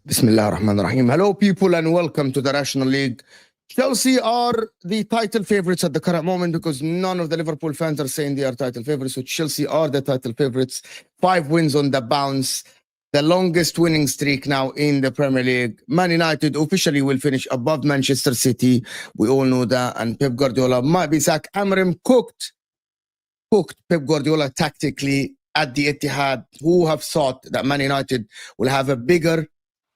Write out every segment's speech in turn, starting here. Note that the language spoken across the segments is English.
Bismillah ar-Rahman ar-Rahim. Hello, people, and welcome to the National League. Chelsea are the title favorites at the current moment because none of the Liverpool fans are saying they are title favorites. So Chelsea are the title favorites. 5 wins on the bounce. The longest winning streak now in the Premier League. Man United officially will finish above Manchester City. We all know that. And Pep Guardiola might be sacked. Amram cooked Pep Guardiola tactically at the Etihad. Who have thought that Man United will have a bigger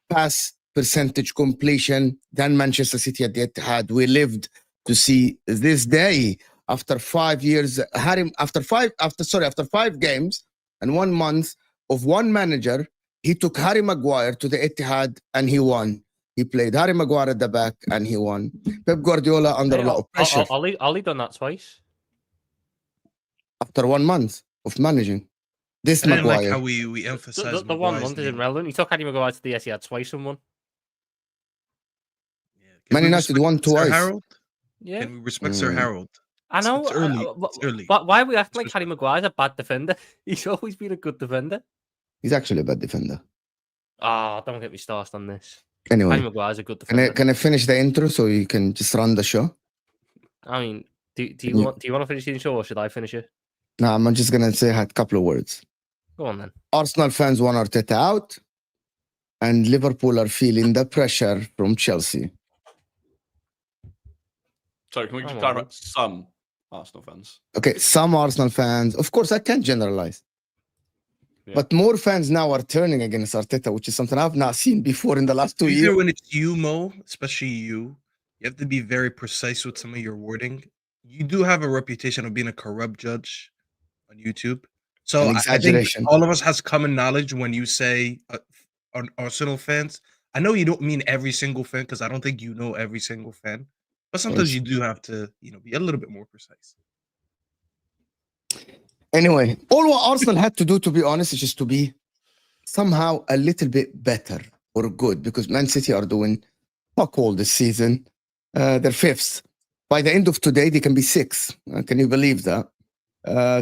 pass percentage completion than Manchester City at the Etihad? We lived to see this day after 5 years. After 5 games and 1 month of one manager, he took Harry Maguire to the Etihad and he won. He played Harry Maguire at the back and he won. Pep Guardiola under a lot of pressure. Ollie done that twice. After 1 month of managing. This I didn't Maguire. like how we emphasize The 1 month isn't relevant. He took Harry Maguire to the Etihad twice and won. Man United won twice. Harold? Yeah. Can we respect Sir Harold? I know. It's early. It's early. But why are we acting like Harry Maguire's a bad defender? He's always been a good defender. He's actually a bad defender. Don't get me started on this. Anyway, Harry Maguire's a good defender. can I finish the intro so you can just run the show? I mean, do you want to finish the intro or should I finish it? No, I'm just gonna say a couple of words. Go on then. Arsenal fans want Arteta out, and Liverpool are feeling the pressure from Chelsea. Sorry, can we just clarify some Arsenal fans? Okay, some Arsenal fans. Of course, I can't generalize. Yeah. But more fans now are turning against Arteta, which is something I've not seen before in the last 2 years. When it's you, Mo, especially you have to be very precise with some of your wording. You do have a reputation of being a corrupt judge on YouTube. So I think all of us has common knowledge when you say on Arsenal fans. I know you don't mean every single fan because I don't think you know every single fan. But sometimes you do have to, be a little bit more precise. Anyway, all what Arsenal had to do, to be honest, is just to be somehow a little bit better or good because Man City are doing fuck all this season. They're fifth. By the end of today, they can be sixth. Can you believe that?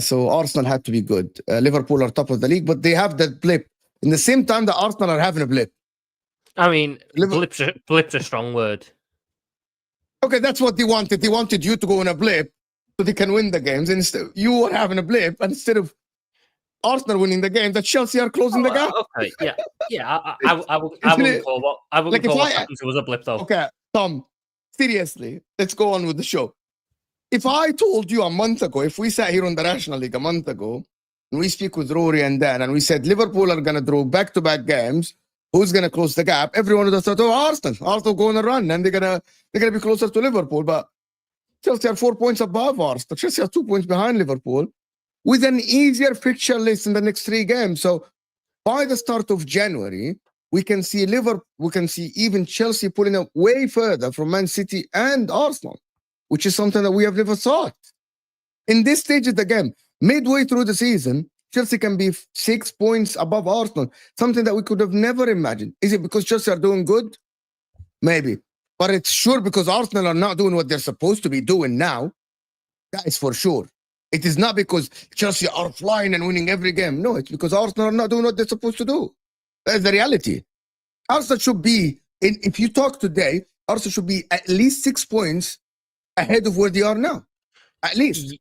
So Arsenal had to be good. Liverpool are top of the league, but they have that blip. In the same time, the Arsenal are having a blip. I mean, blip's a strong word. Okay, that's what they wanted. They wanted you to go in a blip so they can win the games. Instead, you were having a blip, and instead of Arsenal winning the game, that Chelsea are closing the gap. Okay, yeah. I wouldn't call what happened was a blip, though. Okay, Tom, seriously, let's go on with the show. If I told you a month ago, if we sat here on the National League a month ago, and we speak with Rory and Dan, and we said Liverpool are going to draw back-to-back games, who's going to close the gap? Everyone would have thought, Arsenal going to run, and they're gonna be closer to Liverpool. But Chelsea are 4 points above Arsenal. Chelsea are 2 points behind Liverpool, with an easier fixture list in the next 3 games. So by the start of January, we can see even Chelsea pulling up way further from Man City and Arsenal, which is something that we have never thought. In this stage of the game, midway through the season, Chelsea can be 6 points above Arsenal, something that we could have never imagined. Is it because Chelsea are doing good? Maybe. But it's sure because Arsenal are not doing what they're supposed to be doing now. That is for sure. It is not because Chelsea are flying and winning every game. No, it's because Arsenal are not doing what they're supposed to do. That's the reality. Arsenal should be, if you talk today, Arsenal should be at least 6 points ahead of where they are now. At least.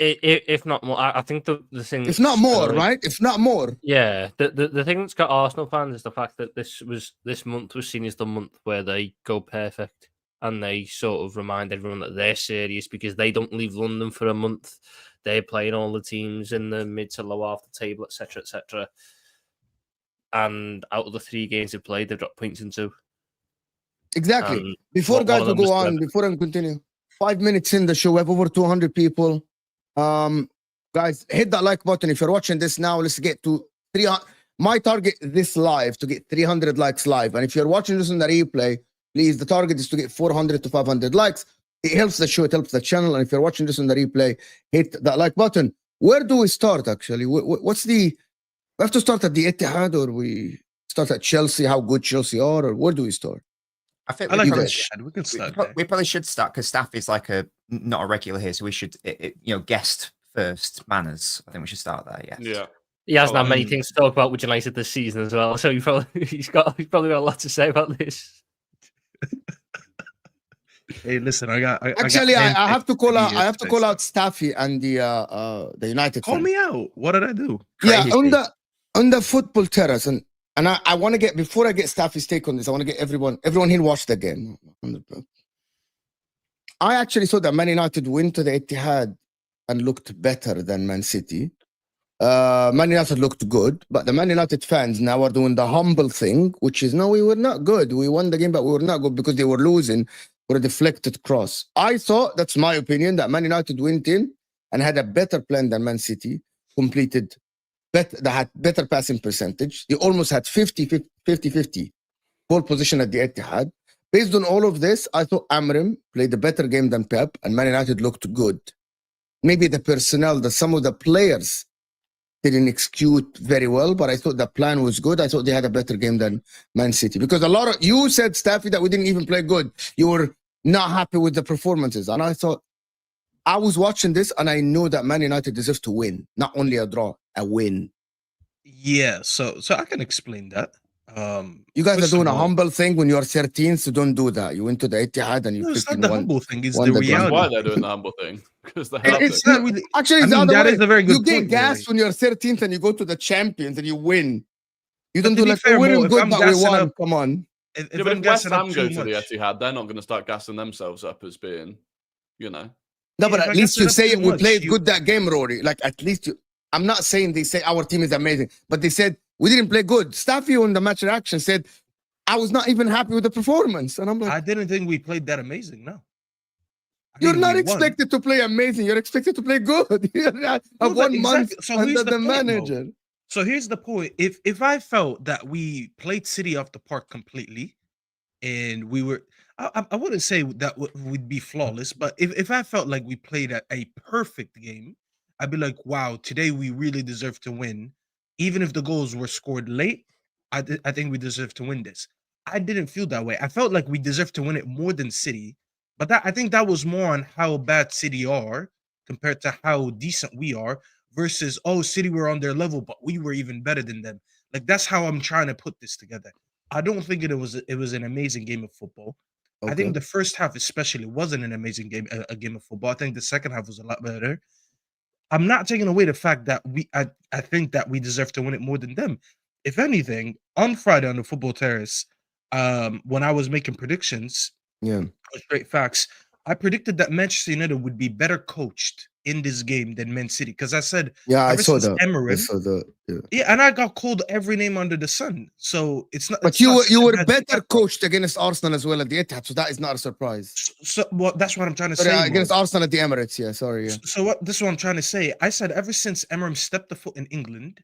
If not more, I think the thing. If not more, right? If not more. Yeah, the thing that's got Arsenal fans is the fact that this month was seen as the month where they go perfect and they sort of remind everyone that they're serious because they don't leave London for a month. They're playing all the teams in the mid to low half the table, etc., etc. And out of the 3 games they've played, they've dropped points in 2. Exactly. Before guys will go on, before I continue, 5 minutes in the show, we have over 200 people. Guys, hit that like button. If you're watching this now, let's get to 300. My target this live to get 300 likes live. And if you're watching this on the replay, please, the target is to get 400 to 500 likes. It helps the show, it helps the channel. And if you're watching this on the replay, hit that like button. Where do we start, actually? What's we have to start at the Etihad, or we start at Chelsea, how good Chelsea are, or where do we start? I think we can start. We probably should start because Staffy's like not a regular here, so we should guest first manners. I think we should start there. Yes. Yeah. He hasn't had many things to talk about with United this season as well, so he's probably got a lot to say about this. Hey, listen, I have to call out Staffy and the United. Call me out. What did I do? Yeah, on the football terrace, and I want to get, before I get Staffy's take on this, I want to get everyone here watched the game. I actually saw that Man United went to the Etihad and looked better than Man City. Man United looked good, but the Man United fans now are doing the humble thing, which is, no, we were not good. We won the game, but we were not good because they were losing for a deflected cross. I thought, that's my opinion, that Man United went in and had a better plan than Man City, completed better, they had better passing percentage. They almost had 50-50 ball position at the Etihad. Based on all of this, I thought Amrim played a better game than Pep, and Man United looked good. Maybe the personnel, some of the players didn't execute very well, but I thought the plan was good. I thought they had a better game than Man City. Because you said, Staffy, that we didn't even play good. You were not happy with the performances. And I thought, I was watching this and I know that Man United deserves to win. Not only a draw, a win. Yeah, so I can explain that. You guys are doing a humble thing when you're 13, so don't do that. You went to the Etihad and you. No, it's not the humble thing. It's the reality. That's why they're doing the humble thing, because they have it's not really, actually, it's that is a very good. You get gas when you're 13th and you go to the champions and you win. You don't do like fair, we're good, but we won. Come on. If West Ham go to the Etihad, they're not going to start gassing themselves up as being, No, but at least you say we played good that game, Rory. Like, at least I'm not saying they say our team is amazing, but they said we didn't play good. Staffy on the match reaction said, I was not even happy with the performance. And I'm like, I didn't think we played that amazing, no. You're not expected to play amazing. You're expected to play good. Of 1 month under the manager. So here's the point. If I felt that we played City off the park completely, and we were, I wouldn't say that would be flawless, but if I felt like we played a perfect game, I'd be like, wow, today we really deserve to win. Even if the goals were scored late, I think we deserve to win this. I didn't feel that way. I felt like we deserved to win it more than City, but I think that was more on how bad City are compared to how decent we are versus, oh, City were on their level, but we were even better than them. Like, that's how I'm trying to put this together. I don't think it was an amazing game of football. Okay. I think the first half especially wasn't an amazing game, a game of football. I think the second half was a lot better. I'm not taking away the fact that I think that we deserve to win it more than them. If anything, on Friday on the football terrace, when I was making predictions, straight facts, I predicted that Manchester United would be better coached in this game than Man City, because I said, I saw that. And I got called every name under the sun. So it's not. But you were better coached against Arsenal as well at the Etihad, so that is not a surprise. So that's what I'm trying to say. Against Arsenal at the Emirates, sorry. So this is what I'm trying to say. I said ever since Emery stepped a foot in England,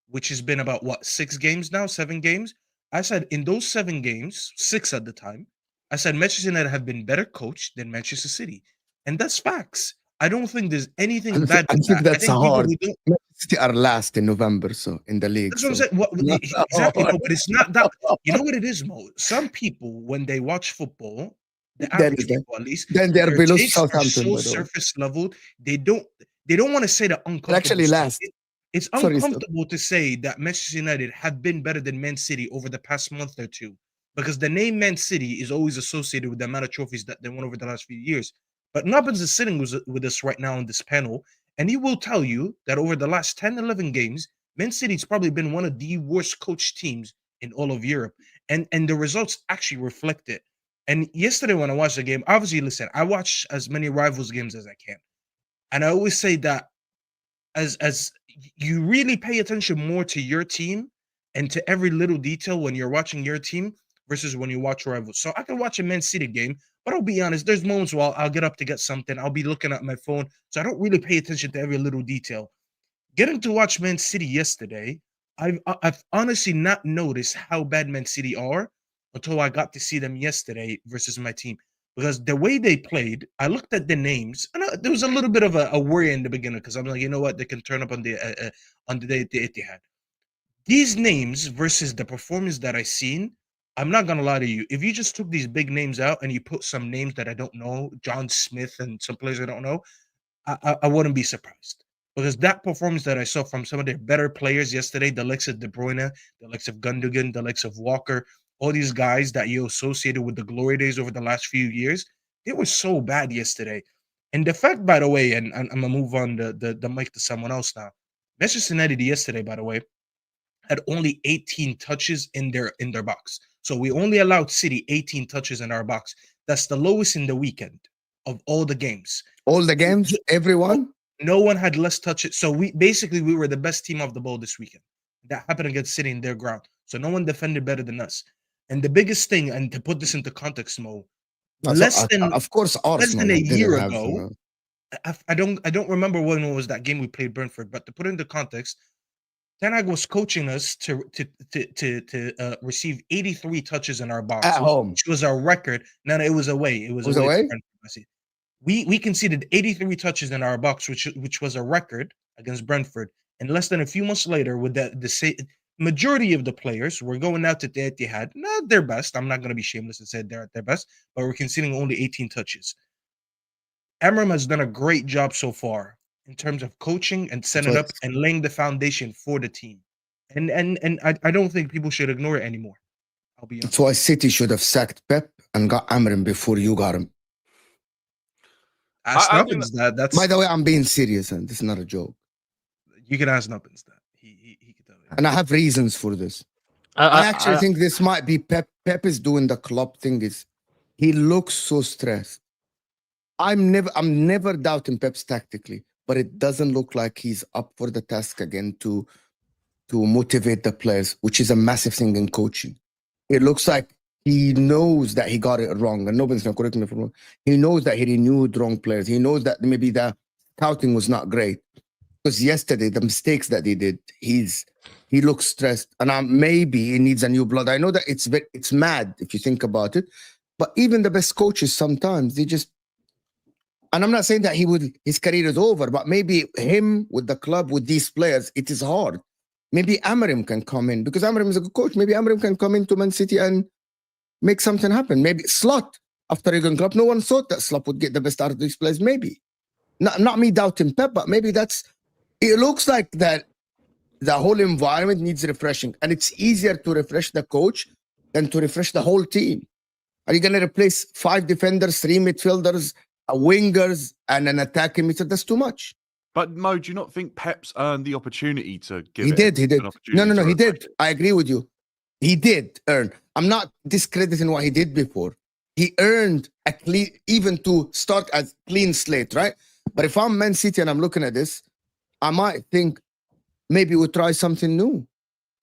which has been about 7 games. I said in those 7 games, 6 at the time, I said Manchester United have been better coached than Manchester City, and that's facts. I don't think there's anything bad. I think that's hard. Manchester City are last in November, so in the league. That's what I'm saying. Exactly, no, but it's not that. You know what it is, Mo? Some people, when they watch football, the average people at least, then they're below Southampton. So surface level, they don't want to say the uncomfortable. Actually, last. It's uncomfortable to say that Manchester United have been better than Man City over the past month or two, because the name Man City is always associated with the amount of trophies that they won over the last few years. But Nobbins is sitting with us right now on this panel, and he will tell you that over the last 10, 11 games, Man City's probably been one of the worst coached teams in all of Europe. And the results actually reflect it. And yesterday when I watched the game, obviously, listen, I watch as many rivals games as I can. And I always say that as you really pay attention more to your team and to every little detail when you're watching your team versus when you watch rivals. So I can watch a Man City game, but I'll be honest, there's moments where I'll get up to get something. I'll be looking at my phone, so I don't really pay attention to every little detail. Getting to watch Man City yesterday, I've honestly not noticed how bad Man City are until I got to see them yesterday versus my team. Because the way they played, I looked at the names, and there was a little bit of a worry in the beginning, because I'm like, you know what, they can turn up on the Etihad. These names versus the performance that I seen, I'm not gonna lie to you. If you just took these big names out and you put some names that I don't know, John Smith and some players I don't know, I wouldn't be surprised. Because that performance that I saw from some of their better players yesterday, the likes of De Bruyne, the likes of Gundogan, the likes of Walker, all these guys that you associated with the glory days over the last few years, they were so bad yesterday. And the fact, by the way, and I'm gonna move on the mic to someone else now. Manchester United yesterday, by the way, had only 18 touches in their box. So we only allowed City 18 touches in our box. That's the lowest in the weekend of all the games. All the games, everyone. No one had less touches. So we were the best team off the ball this weekend. That happened against City in their ground. So no one defended better than us. And the biggest thing, and to put this into context, Mo, less than a year ago. I don't remember when was that game we played Brentford, but to put it into context, Ten Hag was coaching us to receive 83 touches in our box at home, which was our record. No, it was away. It was away. We conceded 83 touches in our box, which was a record against Brentford. And less than a few months later, with the majority of the players were going out to the Etihad, not their best. I'm not going to be shameless and say they're at their best, but we're conceding only 18 touches. Amram has done a great job so far in terms of coaching and setting up and laying the foundation for the team. And I don't think people should ignore it anymore. I'll be honest. That's why City should have sacked Pep and got Amram before you got him. Ask Nobbins that. That's, by the way, I'm being serious, and this is not a joke. You can ask Nobbins that. He can tell you. And I have reasons for this. I actually think this might be Pep. Pep is doing the club thing. He looks so stressed. I'm never doubting Pep's tactically, but it doesn't look like he's up for the task again to motivate the players, which is a massive thing in coaching. It looks like he knows that he got it wrong, and nobody's going to correct me if I'm wrong. He knows that he renewed wrong players. He knows that maybe the scouting was not great. Because yesterday, the mistakes that he did, he looks stressed. And maybe he needs a new blood. I know that it's mad if you think about it. But even the best coaches, sometimes, they just... And I'm not saying that his career is over, but maybe him with the club, with these players, it is hard. Maybe Amram can come in, because Amram is a good coach. Maybe Amram can come into Man City and make something happen. Maybe Slot, after Jurgen Klopp, no one thought that Slot would get the best out of these players. Maybe. Not me doubting Pep, but maybe it looks like that the whole environment needs refreshing. And it's easier to refresh the coach than to refresh the whole team. Are you going to replace 5 defenders, 3 midfielders, wingers, and an attacking midfielder? That's too much. But Mo, do you not think Pep's earned the opportunity to give He it? He did. No, he did. I agree with you. He did earn. I'm not discrediting what he did before. He earned a clean, even to start as clean slate, right? But if I'm Man City and I'm looking at this, I might think maybe we'll try something new.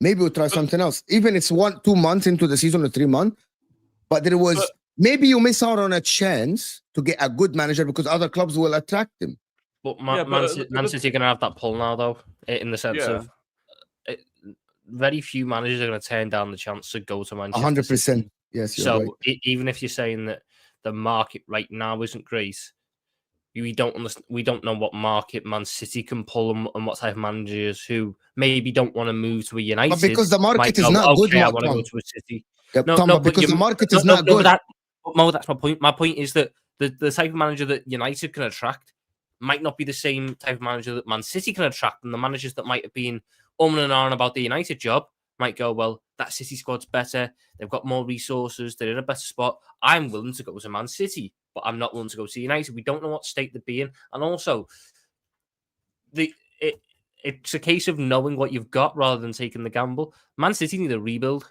Maybe we'll try something else. Even it's 1-2 months into the season or 3 months. But there was, maybe you miss out on a chance to get a good manager because other clubs will attract him. But Man City are going to have that pull now, though, in the sense of very few managers are going to turn down the chance to go to Manchester 100%. Yes, you're right. Even if you're saying that the market right now isn't great, we don't know what market Man City can pull and what type of managers who maybe don't want to move to a United. But because the market is not good, I want to go to a City. Yep, because the market is not good. Mo, that's my point. My point is that the type of manager that United can attract might not be the same type of manager that Man City can attract, and the managers that might have been and on about the United job might go, well, that City squad's better, they've got more resources, they're in a better spot. I'm willing to go to Man City, but I'm not willing to go to United. We don't know what state they'd be in, and also it's a case of knowing what you've got rather than taking the gamble. Man City need a rebuild.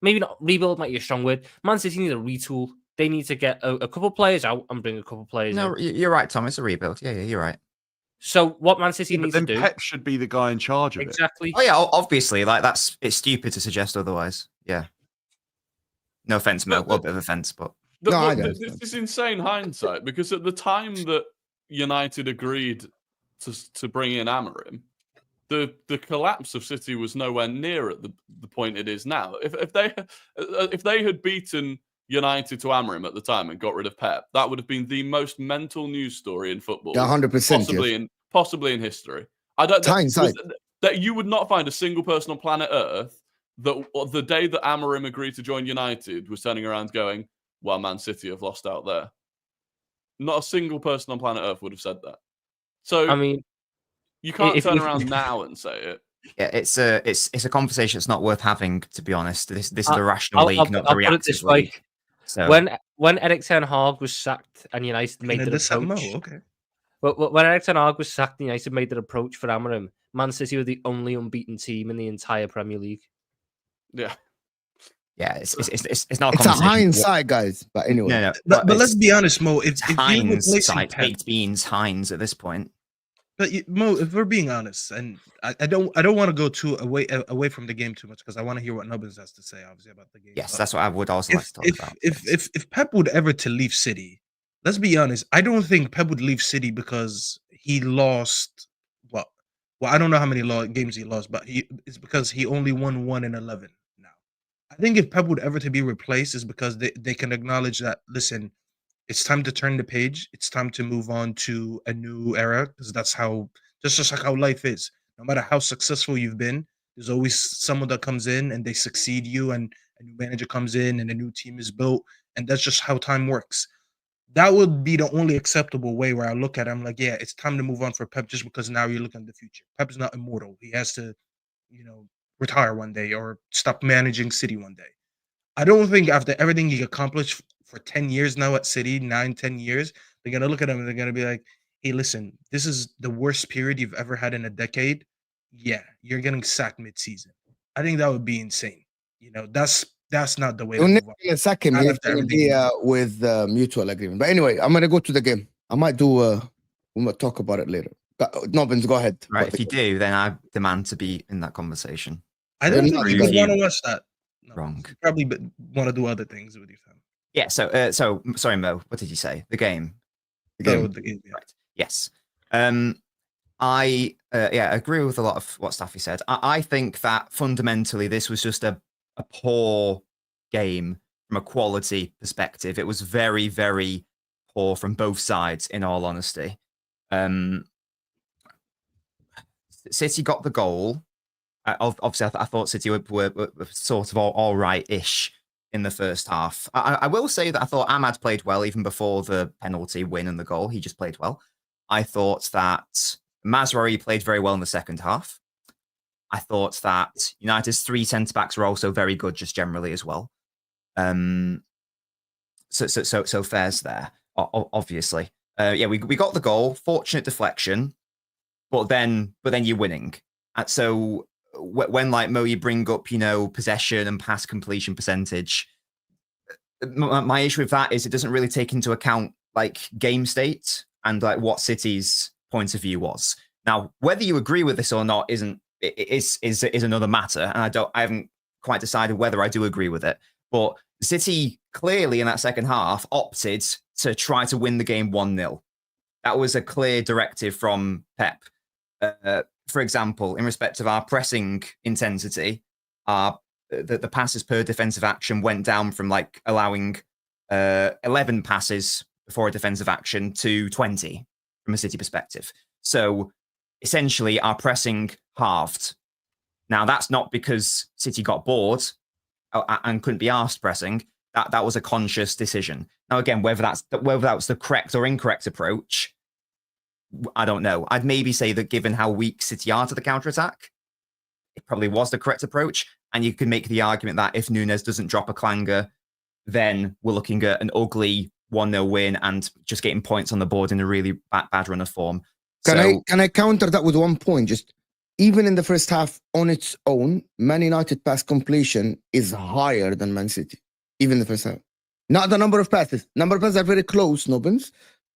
Maybe not rebuild, might be a strong word. Man City need a retool. They need to get a couple players out and bring a couple players in. No, you're right, Tom. It's a rebuild. Yeah, you're right. So what Man City needs to do... Pep should be the guy in charge of it. Exactly. Oh, yeah, obviously. It's stupid to suggest otherwise. Yeah. No offense, Mo. Well, a bit of offense, but... This is insane hindsight, because at the time that United agreed to bring in Amorim, the collapse of City was nowhere near at the point it is now. If they had beaten United to Amorim at the time and got rid of Pep, that would have been the most mental news story in football, 100%, possibly in history. I don't hindsight that you would not find a single person on planet Earth that the day that Amorim agreed to join United was turning around going, "Well, Man City have lost out there." Not a single person on planet Earth would have said that. So I mean, You can't If- turn if- around now and say it. Yeah, it's a conversation that's not worth having, to be honest. This is the rational I'll- league, I'll- not the I'll put it reactive this way. league. So When Eric Ten Hag was sacked and United made the this Mo, approach, okay. but when Eric Ten Hag was sacked and United made the approach for Amorim, Man City were the only unbeaten team in the entire Premier League. Yeah. yeah, it's not a It's a conversation. hindsight, guys. But anyway, No, But let's be honest, Mo. If you're Heinz replacing side, Pep, baked beans, Heinz at this point. but Mo, if we're being honest, and I don't want to go too away from the game too much because I want to hear what Nobbins has to say, obviously, about the game. Yes, But that's what I would also like to talk about. if Pep would ever to leave City, let's be honest, I don't think Pep would leave City because he lost what. Well, I don't know how many games he lost, but it's because he only won 1 in 11 now. I think if Pep would ever to be replaced is because they can acknowledge that, listen, it's time to turn the page. It's time to move on to a new era because that's just like how life is. No matter how successful you've been, there's always someone that comes in and they succeed you, and a new manager comes in and a new team is built, and that's just how time works. That would be the only acceptable way where I look at it. I'm like, yeah, it's time to move on for Pep just because now you're looking at the future. Pep is not immortal. He has to, retire one day or stop managing City one day. I don't think after everything he accomplished for 10 years now at City, 9-10 years, they're going to look at him and they're going to be like, hey, listen, this is the worst period you've ever had in a decade. Yeah, you're getting sacked mid-season. I think that would be insane. That's not the way to you're move never on. gonna sack him. Not He's after gonna everything be he with mutual agreement. But anyway, I'm gonna go to the game. I might do. We might talk about it later. Nobbins, go ahead. Right, if you do, then I demand to be in that conversation. I don't You're think not you gonna- want to watch that. No, Wrong. you probably want to do other things with your family. Yeah, so sorry, Mo, what did you say? The game. Yeah, with the game, yeah. Right. Yes. I agree with a lot of what Staffy said. I think that fundamentally this was just a poor game from a quality perspective. It was very, very poor from both sides, in all honesty. City got the goal. Obviously, I thought City were sort of all right-ish in the first half. I will say that I thought Ahmad played well even before the penalty win and the goal. He just played well. I thought that Mazraoui played very well in the second half. I thought that United's 3 centre-backs were also very good just generally as well. So fair's there, obviously. We got the goal, fortunate deflection, but then you're winning. And so when like Mo, you bring up, possession and pass completion percentage, my issue with that is it doesn't really take into account like game state and like what City's point of view was. Now, whether you agree with this or not is another matter, and I haven't quite decided whether I do agree with it. But City clearly in that second half opted to try to win the game 1-0. That was a clear directive from Pep. For example, in respect of our pressing intensity, the passes per defensive action went down from like allowing 11 passes before a defensive action to 20 from a City perspective. So essentially our pressing halved. Now that's not because City got bored and couldn't be asked pressing. That was a conscious decision. Now again, whether that was the correct or incorrect approach, I don't know. I'd maybe say that given how weak City are to the counter-attack, it probably was the correct approach. And you can make the argument that if Nunes doesn't drop a clanger, then we're looking at an ugly 1-0 win and just getting points on the board in a really bad run of form. Can I counter that with one point? Just even in the first half on its own, Man United pass completion is higher than Man City. Even in the first half. Not the number of passes. Number of passes are very close, Nobbins.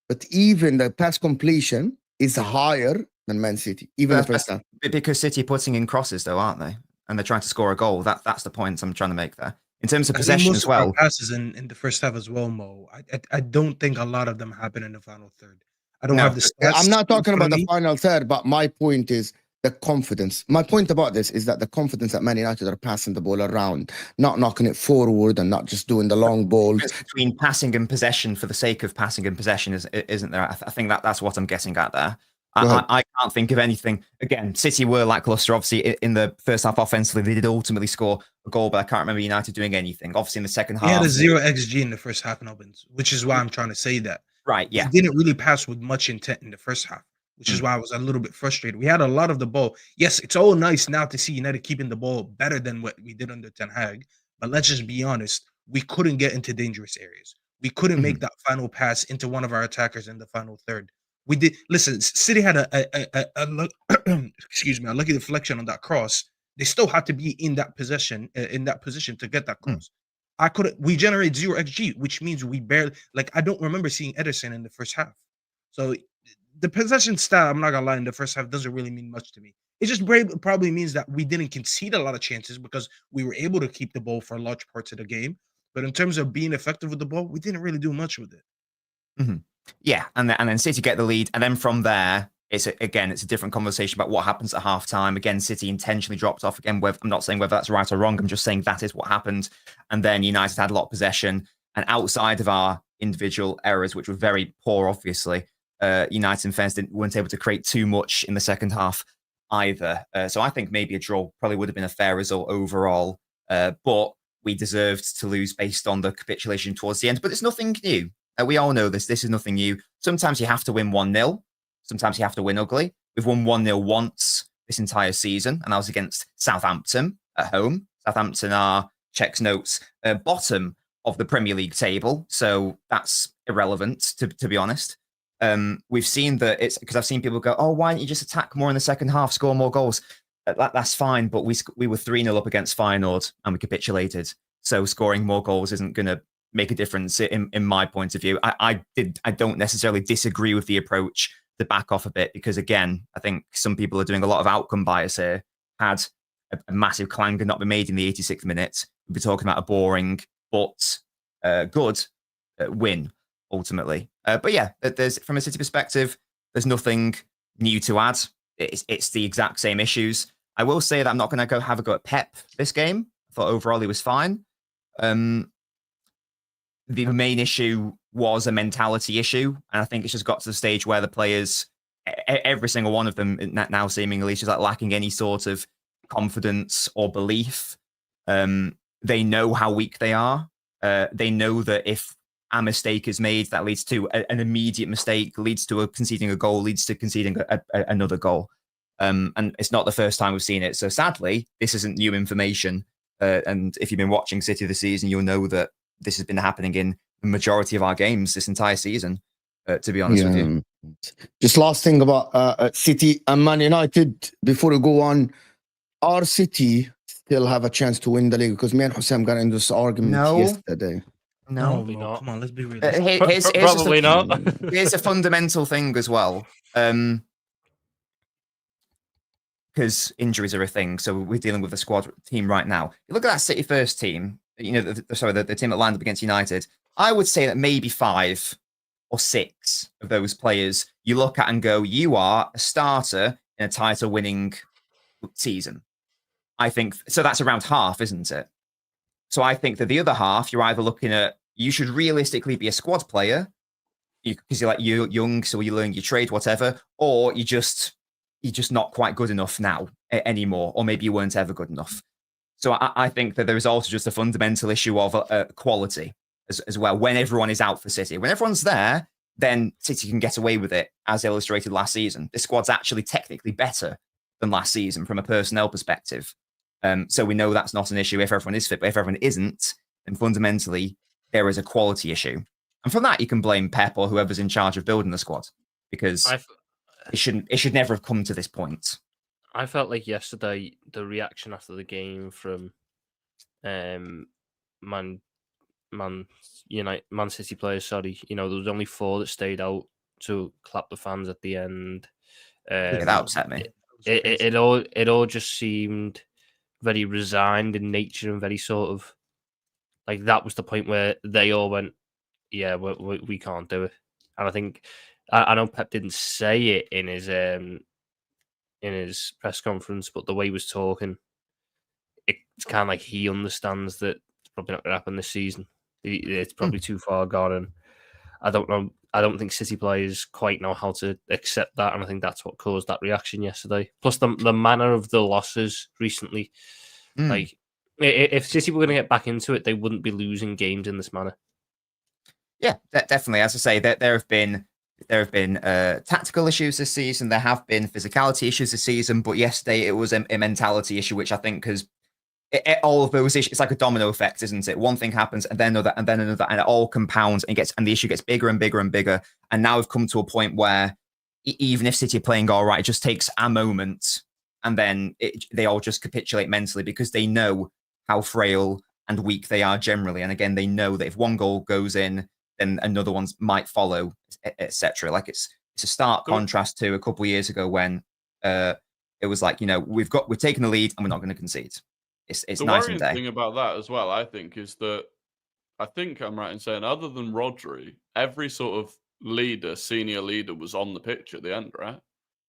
But even the pass completion is higher than Man City, even the first half. Because City are putting in crosses, though, aren't they? And they're trying to score a goal. That's the point I'm trying to make there. In terms of possession as well. Passes in the first half as well, Mo. I don't think a lot of them happen in the final third. I don't have the stats. I'm not talking about the final third, but my point is the confidence. My point about this is that the confidence that Man United are passing the ball around, not knocking it forward and not just doing the long balls. Between passing and possession for the sake of passing and possession isn't there? I think that's what I'm getting at there. I can't think of anything. Again, City were lackluster. Obviously, in the first half offensively, they did ultimately score a goal, but I can't remember United doing anything. Obviously, in the second half, he had a 0 XG in the first half, Nobbins, which is why I'm trying to say that. Right, yeah. He didn't really pass with much intent in the first half. which is why I was a little bit frustrated. We had a lot of the ball. Yes, it's all nice now to see United keeping the ball better than what we did under Ten Hag, but let's just be honest. We couldn't get into dangerous areas. We couldn't make that final pass into one of our attackers in the final third. We did. Listen, City had excuse me, a lucky deflection on that cross. They still had to be in that position to get that cross. We generate 0 XG, which means we barely, I don't remember seeing Ederson in the first half. So the possession stat, I'm not gonna lie, in the first half doesn't really mean much to me. It just probably means that we didn't concede a lot of chances because we were able to keep the ball for large parts of the game. But in terms of being effective with the ball, we didn't really do much with it. Yeah, and then City get the lead, and then from there, it's a different conversation about what happens at halftime. Again, City intentionally dropped off. Again, I'm not saying whether that's right or wrong. I'm just saying that is what happened. And then United had a lot of possession, and outside of our individual errors, which were very poor, obviously, United fans weren't able to create too much in the second half either. So I think maybe a draw probably would have been a fair result overall. But we deserved to lose based on the capitulation towards the end. But it's nothing new. We all know this. This is nothing new. Sometimes you have to win 1-0. Sometimes you have to win ugly. We've won 1-0 once this entire season, and that was against Southampton at home. Southampton are, checks notes, bottom of the Premier League table. So that's irrelevant, to be honest. We've seen that it's because I've seen people go, oh, why don't you just attack more in the second half, score more goals? That's fine, but we were 3-0 up against Feyenoord and we capitulated. So scoring more goals isn't going to make a difference in my point of view. I don't necessarily disagree with the approach to back off a bit because, again, I think some people are doing a lot of outcome bias here. Had a massive clanger not been made in the 86th minute, we'd be talking about a boring but good win, ultimately. But yeah, there's from a City perspective, there's nothing new to add. It's the exact same issues. I will say that I'm not going to go have a go at Pep this game. I thought overall he was fine. The main issue was a mentality issue, and I think it's just got to the stage where the players, every single one of them now seemingly is lacking any sort of confidence or belief. They know how weak they are. They know that if a mistake is made, that leads to an immediate mistake, leads to conceding a goal, leads to conceding another goal. And it's not the first time we've seen it. So sadly, this isn't new information. And if you've been watching City this season, you'll know that this has been happening in the majority of our games this entire season, to be honest with you. Just last thing about City and Man United, before we go on, our City still have a chance to win the league? Because me and Hussein got into this argument yesterday. No, Probably not. Come on, let's be realistic. Probably not. Here's a fundamental thing as well. Because injuries are a thing, so we're dealing with the squad team right now. You look at that City first team, you know, the team that lined up against United. I would say that maybe 5 or 6 of those players you look at and go, you are a starter in a title-winning season. I think so. That's around half, isn't it? So I think that the other half, you're either looking at you should realistically be a squad player because you're young, so you learn your trade, whatever, or you're just not quite good enough now anymore, or maybe you weren't ever good enough. So I think that there is also just a fundamental issue of quality as well. When everyone is out for City, when everyone's there, then City can get away with it, as illustrated last season. This squad's actually technically better than last season from a personnel perspective. So we know that's not an issue if everyone is fit, but if everyone isn't, then fundamentally there is a quality issue. And from that, you can blame Pep or whoever's in charge of building the squad, because it should never have come to this point. I felt like yesterday the reaction after the game from Man City players. Sorry, there was only 4 that stayed out to clap the fans at the end. Yeah, that upset me. It all just seemed very resigned in nature and very sort of like that was the point where they all went, yeah, we can't do it. And I think I know Pep didn't say it in his press conference, but the way he was talking, it's kind of like he understands that it's probably not going to happen this season. It's probably too far gone, and I don't know. I don't think City players quite know how to accept that, and I think that's what caused that reaction yesterday. Plus, the manner of the losses recently, like if City were going to get back into it, they wouldn't be losing games in this manner. Yeah, definitely. As I say, there have been there have been tactical issues this season. There have been physicality issues this season. But yesterday it was a mentality issue, which I think has all of those issues. It's like a domino effect, isn't it? One thing happens, and then another, and then another, and it all compounds and the issue gets bigger and bigger and bigger. And now we've come to a point where even if City are playing all right, it just takes a moment, and then they all just capitulate mentally because they know how frail and weak they are generally. And again, they know that if one goal goes in, then another ones might follow, etc. Like it's a stark contrast to a couple of years ago when it was like, we've taken the lead and we're not going to concede. It's the night worrying and day. thing about that as well, I think, is that I think I'm right in saying, other than Rodri, every sort of senior leader was on the pitch at the end, right?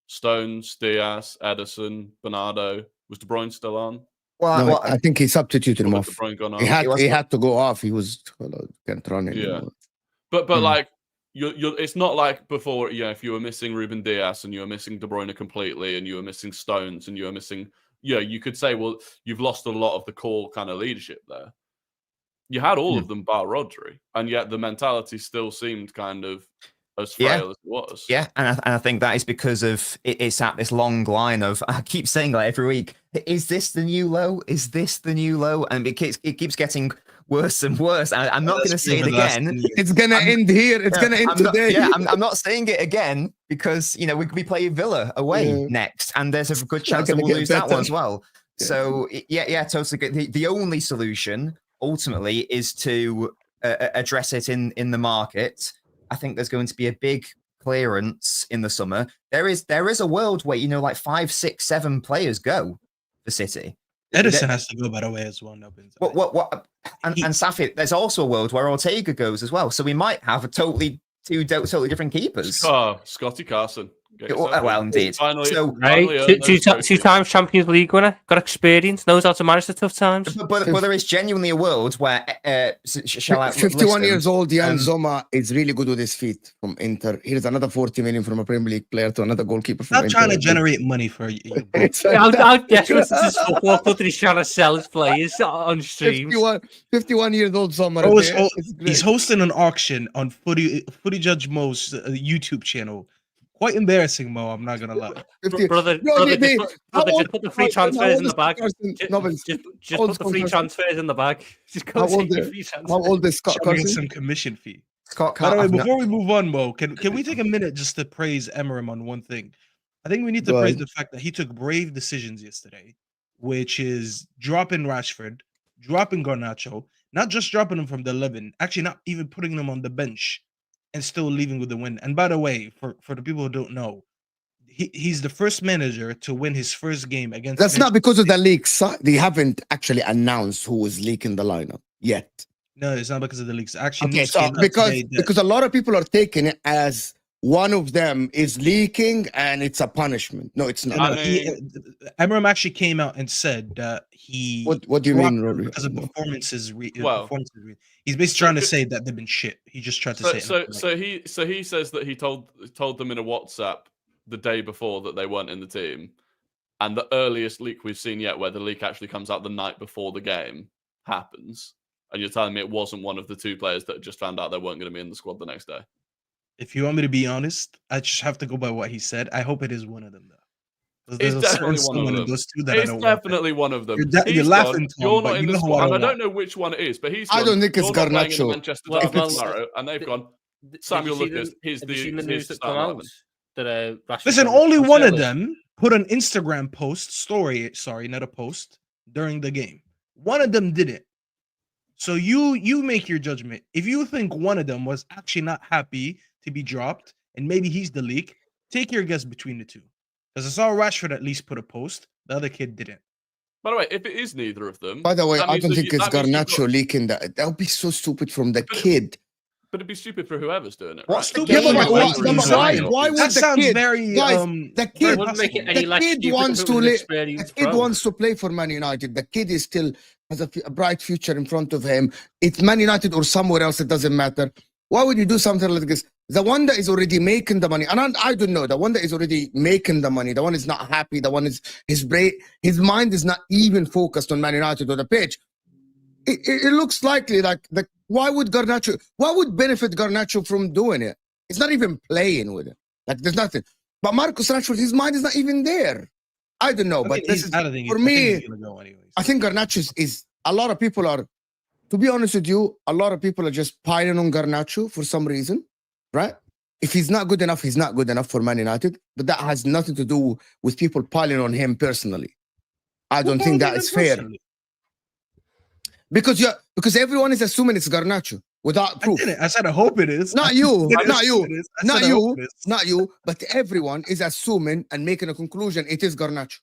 Stones, Diaz, Edison, Bernardo. Was De Bruyne still on? Well, I think he substituted him off. De Bruyne gone off? He had to go off. He was can't run anymore. Yeah, but like it's not like before. If you were missing Ruben Diaz and you were missing De Bruyne completely, and you were missing Stones and you were missing, you could say, well, you've lost a lot of the core kind of leadership there. You had all of them bar Rodri, and yet the mentality still seemed kind of as frail as it was. Yeah, and I think that is because of it's at this long line of, I keep saying that every week, is this the new low? Is this the new low? And it keeps getting worse and worse. I'm not going to say it again. It's going to end here. It's going to end today. I'm not saying it again because, we play Villa away next, and there's a good chance that we'll lose that one as well. Yeah. So, totally good. The only solution, ultimately, is to address it in the market. I think there's going to be a big clearance in the summer. There is a world where, like 5, 6, 7 players go for City. Edison has to go, by the way, as well. Nobbins. And Staffy, there's also a world where Ortega goes as well. So we might have two totally different keepers. Scotty Carson. Well, indeed. Finally, two times Champions League winner, got experience, knows how to manage the tough times. But there is genuinely a world where 51 years old Jan Zoma is really good with his feet from Inter. Here's another 40 million from a Premier League player to another goalkeeper from Inter. Inter. Trying to generate money for you. I'll guess this is football footage. He's trying to sell his players on streams. 51 years old Zoma. He's hosting an auction on Footy Judge Mo's YouTube channel. Quite embarrassing, Mo. I'm not gonna lie. Brother, just put the free transfers in the bag. Just put the free transfers in the bag. Just go take the free transfers. How old is Scott Carson? Some commission fee. Scott By the way, before we move on, Mo, can we take a minute just to praise Emerim on one thing? I think we need to praise the fact that he took brave decisions yesterday, which is dropping Rashford, dropping Garnacho, not just dropping him from the 11, actually not even putting them on the bench, and still leaving with the win. And by the way, for the people who don't know, he's the first manager to win his first game against. That's not because of the leaks. They haven't actually announced who was leaking the lineup yet. No, it's not because of the leaks. Actually, okay, so because a lot of people are taking it as one of them is leaking and it's a punishment. No, it's not. Emerim actually came out and said that he. What do you mean, Rory? Because of performances. He's basically trying to say that they've been shit. He just tried to say it. So he says that he told them in a WhatsApp the day before that they weren't in the team, and the earliest leak we've seen yet, where the leak actually comes out the night before the game happens, and you're telling me it wasn't one of the 2 players that just found out they weren't going to be in the squad the next day. If you want me to be honest, I just have to go by what he said. I hope it is one of them, though. It's definitely one of them. Those 2 that it's definitely one of them. You're laughing, Tom, you're not in the squad. I don't know which one it is, but he's. I don't think it's Garnacho. Manchester tomorrow, and they've gone. Samuel Lucas. Here's the starting 11. Listen, only one of them put an Instagram story. Sorry, not a post during the game. One of them didn't. So you make your judgment. If you think one of them was actually not happy to be dropped, and maybe he's the leak, take your guess between the 2. Because I saw Rashford at least put a post. The other kid didn't. By the way, if it is neither of them... By the way, I don't think it's Garnacho leaking that. That would be so stupid from the kid. But it'd be stupid for whoever's doing it. What's right? stupid? Why would the kid? Very, the kid wants to play for Man United. The kid is still has a bright future in front of him. It's Man United or somewhere else. It doesn't matter. Why would you do something like this? The one that is already making the money, and I don't know. The one that is already making the money, the one is not happy. The one is his mind is not even focused on Man United or the pitch. It looks likely like why would benefit Garnacho from doing it? He's not even playing with it. Like there's nothing. But Marcus Rashford, his mind is not even there. I don't know, but this is for me, he's gonna go anyways. I think Garnacho is a lot of people are, to be honest with you, a lot of people are just piling on Garnacho for some reason, right? If he's not good enough, he's not good enough for Man United. But that has nothing to do with people piling on him personally. I don't think that is fair. Because everyone is assuming it's Garnacho without proof. I said I hope it is. Not you, not you, but everyone is assuming and making a conclusion it is Garnacho.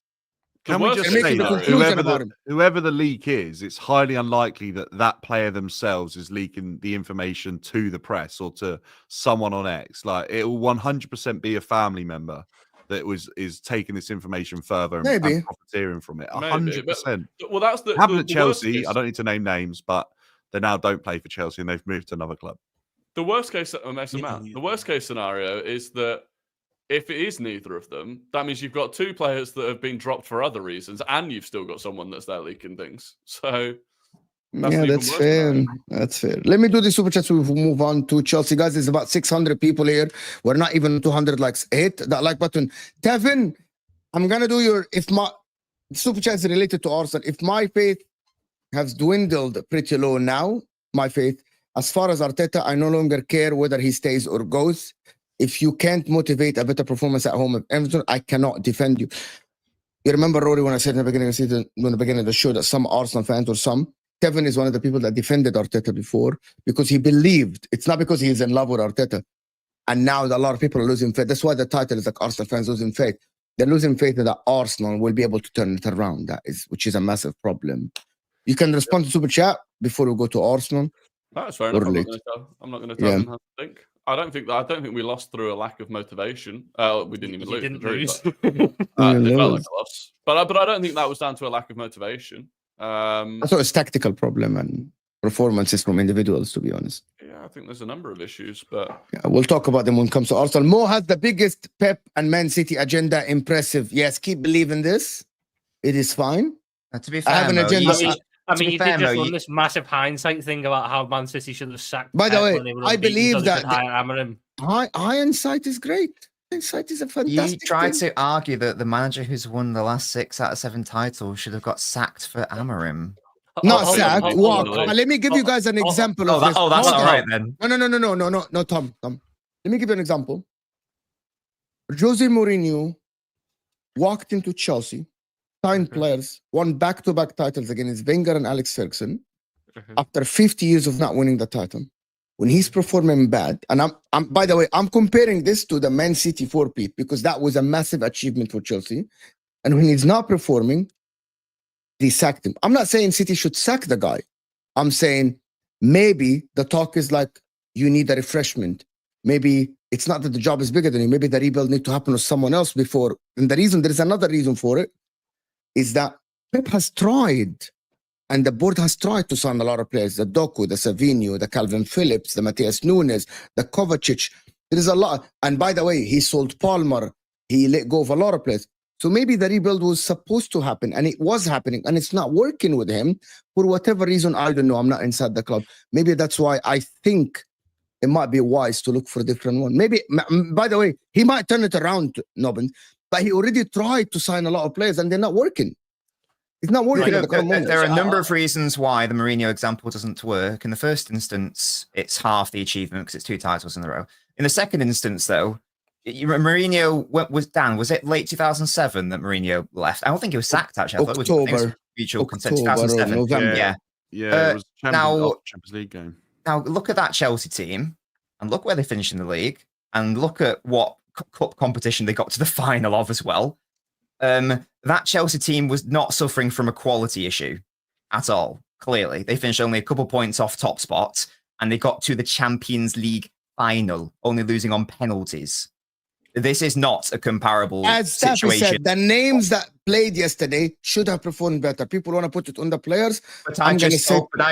Can we just say that whoever the leak is, it's highly unlikely that that player themselves is leaking the information to the press or to someone on X. Like it will 100% be a family member that is taking this information further and profiteering from it. 100%. Well, that's the happened at Chelsea. I don't need to name names, but they now don't play for Chelsea and they've moved to another club. The worst case, the worst case scenario is that if it is neither of them, that means you've got two players that have been dropped for other reasons, and you've still got someone that's there leaking things. So that's fair. That's fair. Let me do the super chat so we move on to Chelsea, guys. There's about 600 people here. We're not even 200 likes. Hit that like button. Tevin, I'm gonna do your super chat is related to Arsenal. If my faith has dwindled pretty low now, my faith. As far as Arteta, I no longer care whether he stays or goes. If you can't motivate a better performance at home at Everton, I cannot defend you. You remember, Rory, when I said in the beginning of the season, when the beginning of the show, that some Arsenal fans or some, Kevin is one of the people that defended Arteta before because he believed. It's not because he's in love with Arteta. And now a lot of people are losing faith. That's why the title is like Arsenal fans losing faith. They're losing faith that Arsenal will be able to turn it around. Which is a massive problem. You can respond to Super Chat before we go to Arsenal. That's fair enough. I'm not going to tell him how to think. I don't think we lost through a lack of motivation. We didn't even lose. Didn't lose. It felt like a loss. But I don't think that was down to a lack of motivation. I thought it's tactical problem and performances from individuals, to be honest. Yeah, I think there's a number of issues, but we'll talk about them when it comes to Arsenal. Mo has the biggest Pep and Man City agenda. Impressive. Yes, keep believing this. It is fine. To be fair, I have an agenda. You did just run this massive hindsight thing about how Man City should have sacked. By the way, I believe that hindsight is great. Hindsight is a fantastic. You tried to argue that the manager who's won the last 6 out of 7 titles should have got sacked for Amarim. Not sacked. Walk. Let me give you guys an example of this. That's all right then. No, Tom. Let me give you an example. Jose Mourinho walked into Chelsea, signed players, won back-to-back titles against Wenger and Alex Ferguson after 50 years of not winning the title. When he's performing bad, and I'm by the way, I'm comparing this to the Man City 4-peat because that was a massive achievement for Chelsea. And when he's not performing, they sacked him. I'm not saying City should sack the guy. I'm saying maybe the talk is like you need a refreshment. Maybe it's not that the job is bigger than you. Maybe the rebuild needs to happen with someone else before. And there is another reason for it, is that Pep has tried, and the board has tried to sign a lot of players, the Doku, the Savinho, the Calvin Phillips, the Matthias Nunes, the Kovacic. There is a lot. And by the way, he sold Palmer. He let go of a lot of players. So maybe the rebuild was supposed to happen, and it was happening, and it's not working with him for whatever reason. I don't know. I'm not inside the club. Maybe that's why I think it might be wise to look for a different one. Maybe, by the way, he might turn it around, Nobbins, but he already tried to sign a lot of players, and they're not working. It's not working at the current moment. There are a number of reasons why the Mourinho example doesn't work. In the first instance, it's half the achievement because it's 2 titles in a row. In the second instance, though, Mourinho was it late 2007 that Mourinho left? I don't think he was sacked, actually. I thought it was mutual consent. 2007. November. Yeah. It was Champions League game. Now, look at that Chelsea team and look where they finished in the league and look at what cup competition they got to the final of as well. That Chelsea team was not suffering from a quality issue at all, clearly. They finished only a couple points off top spot and they got to the Champions League final, only losing on penalties. This is not a comparable As Staffy situation. said, the names that played yesterday should have performed better. People want to put it on the players. But I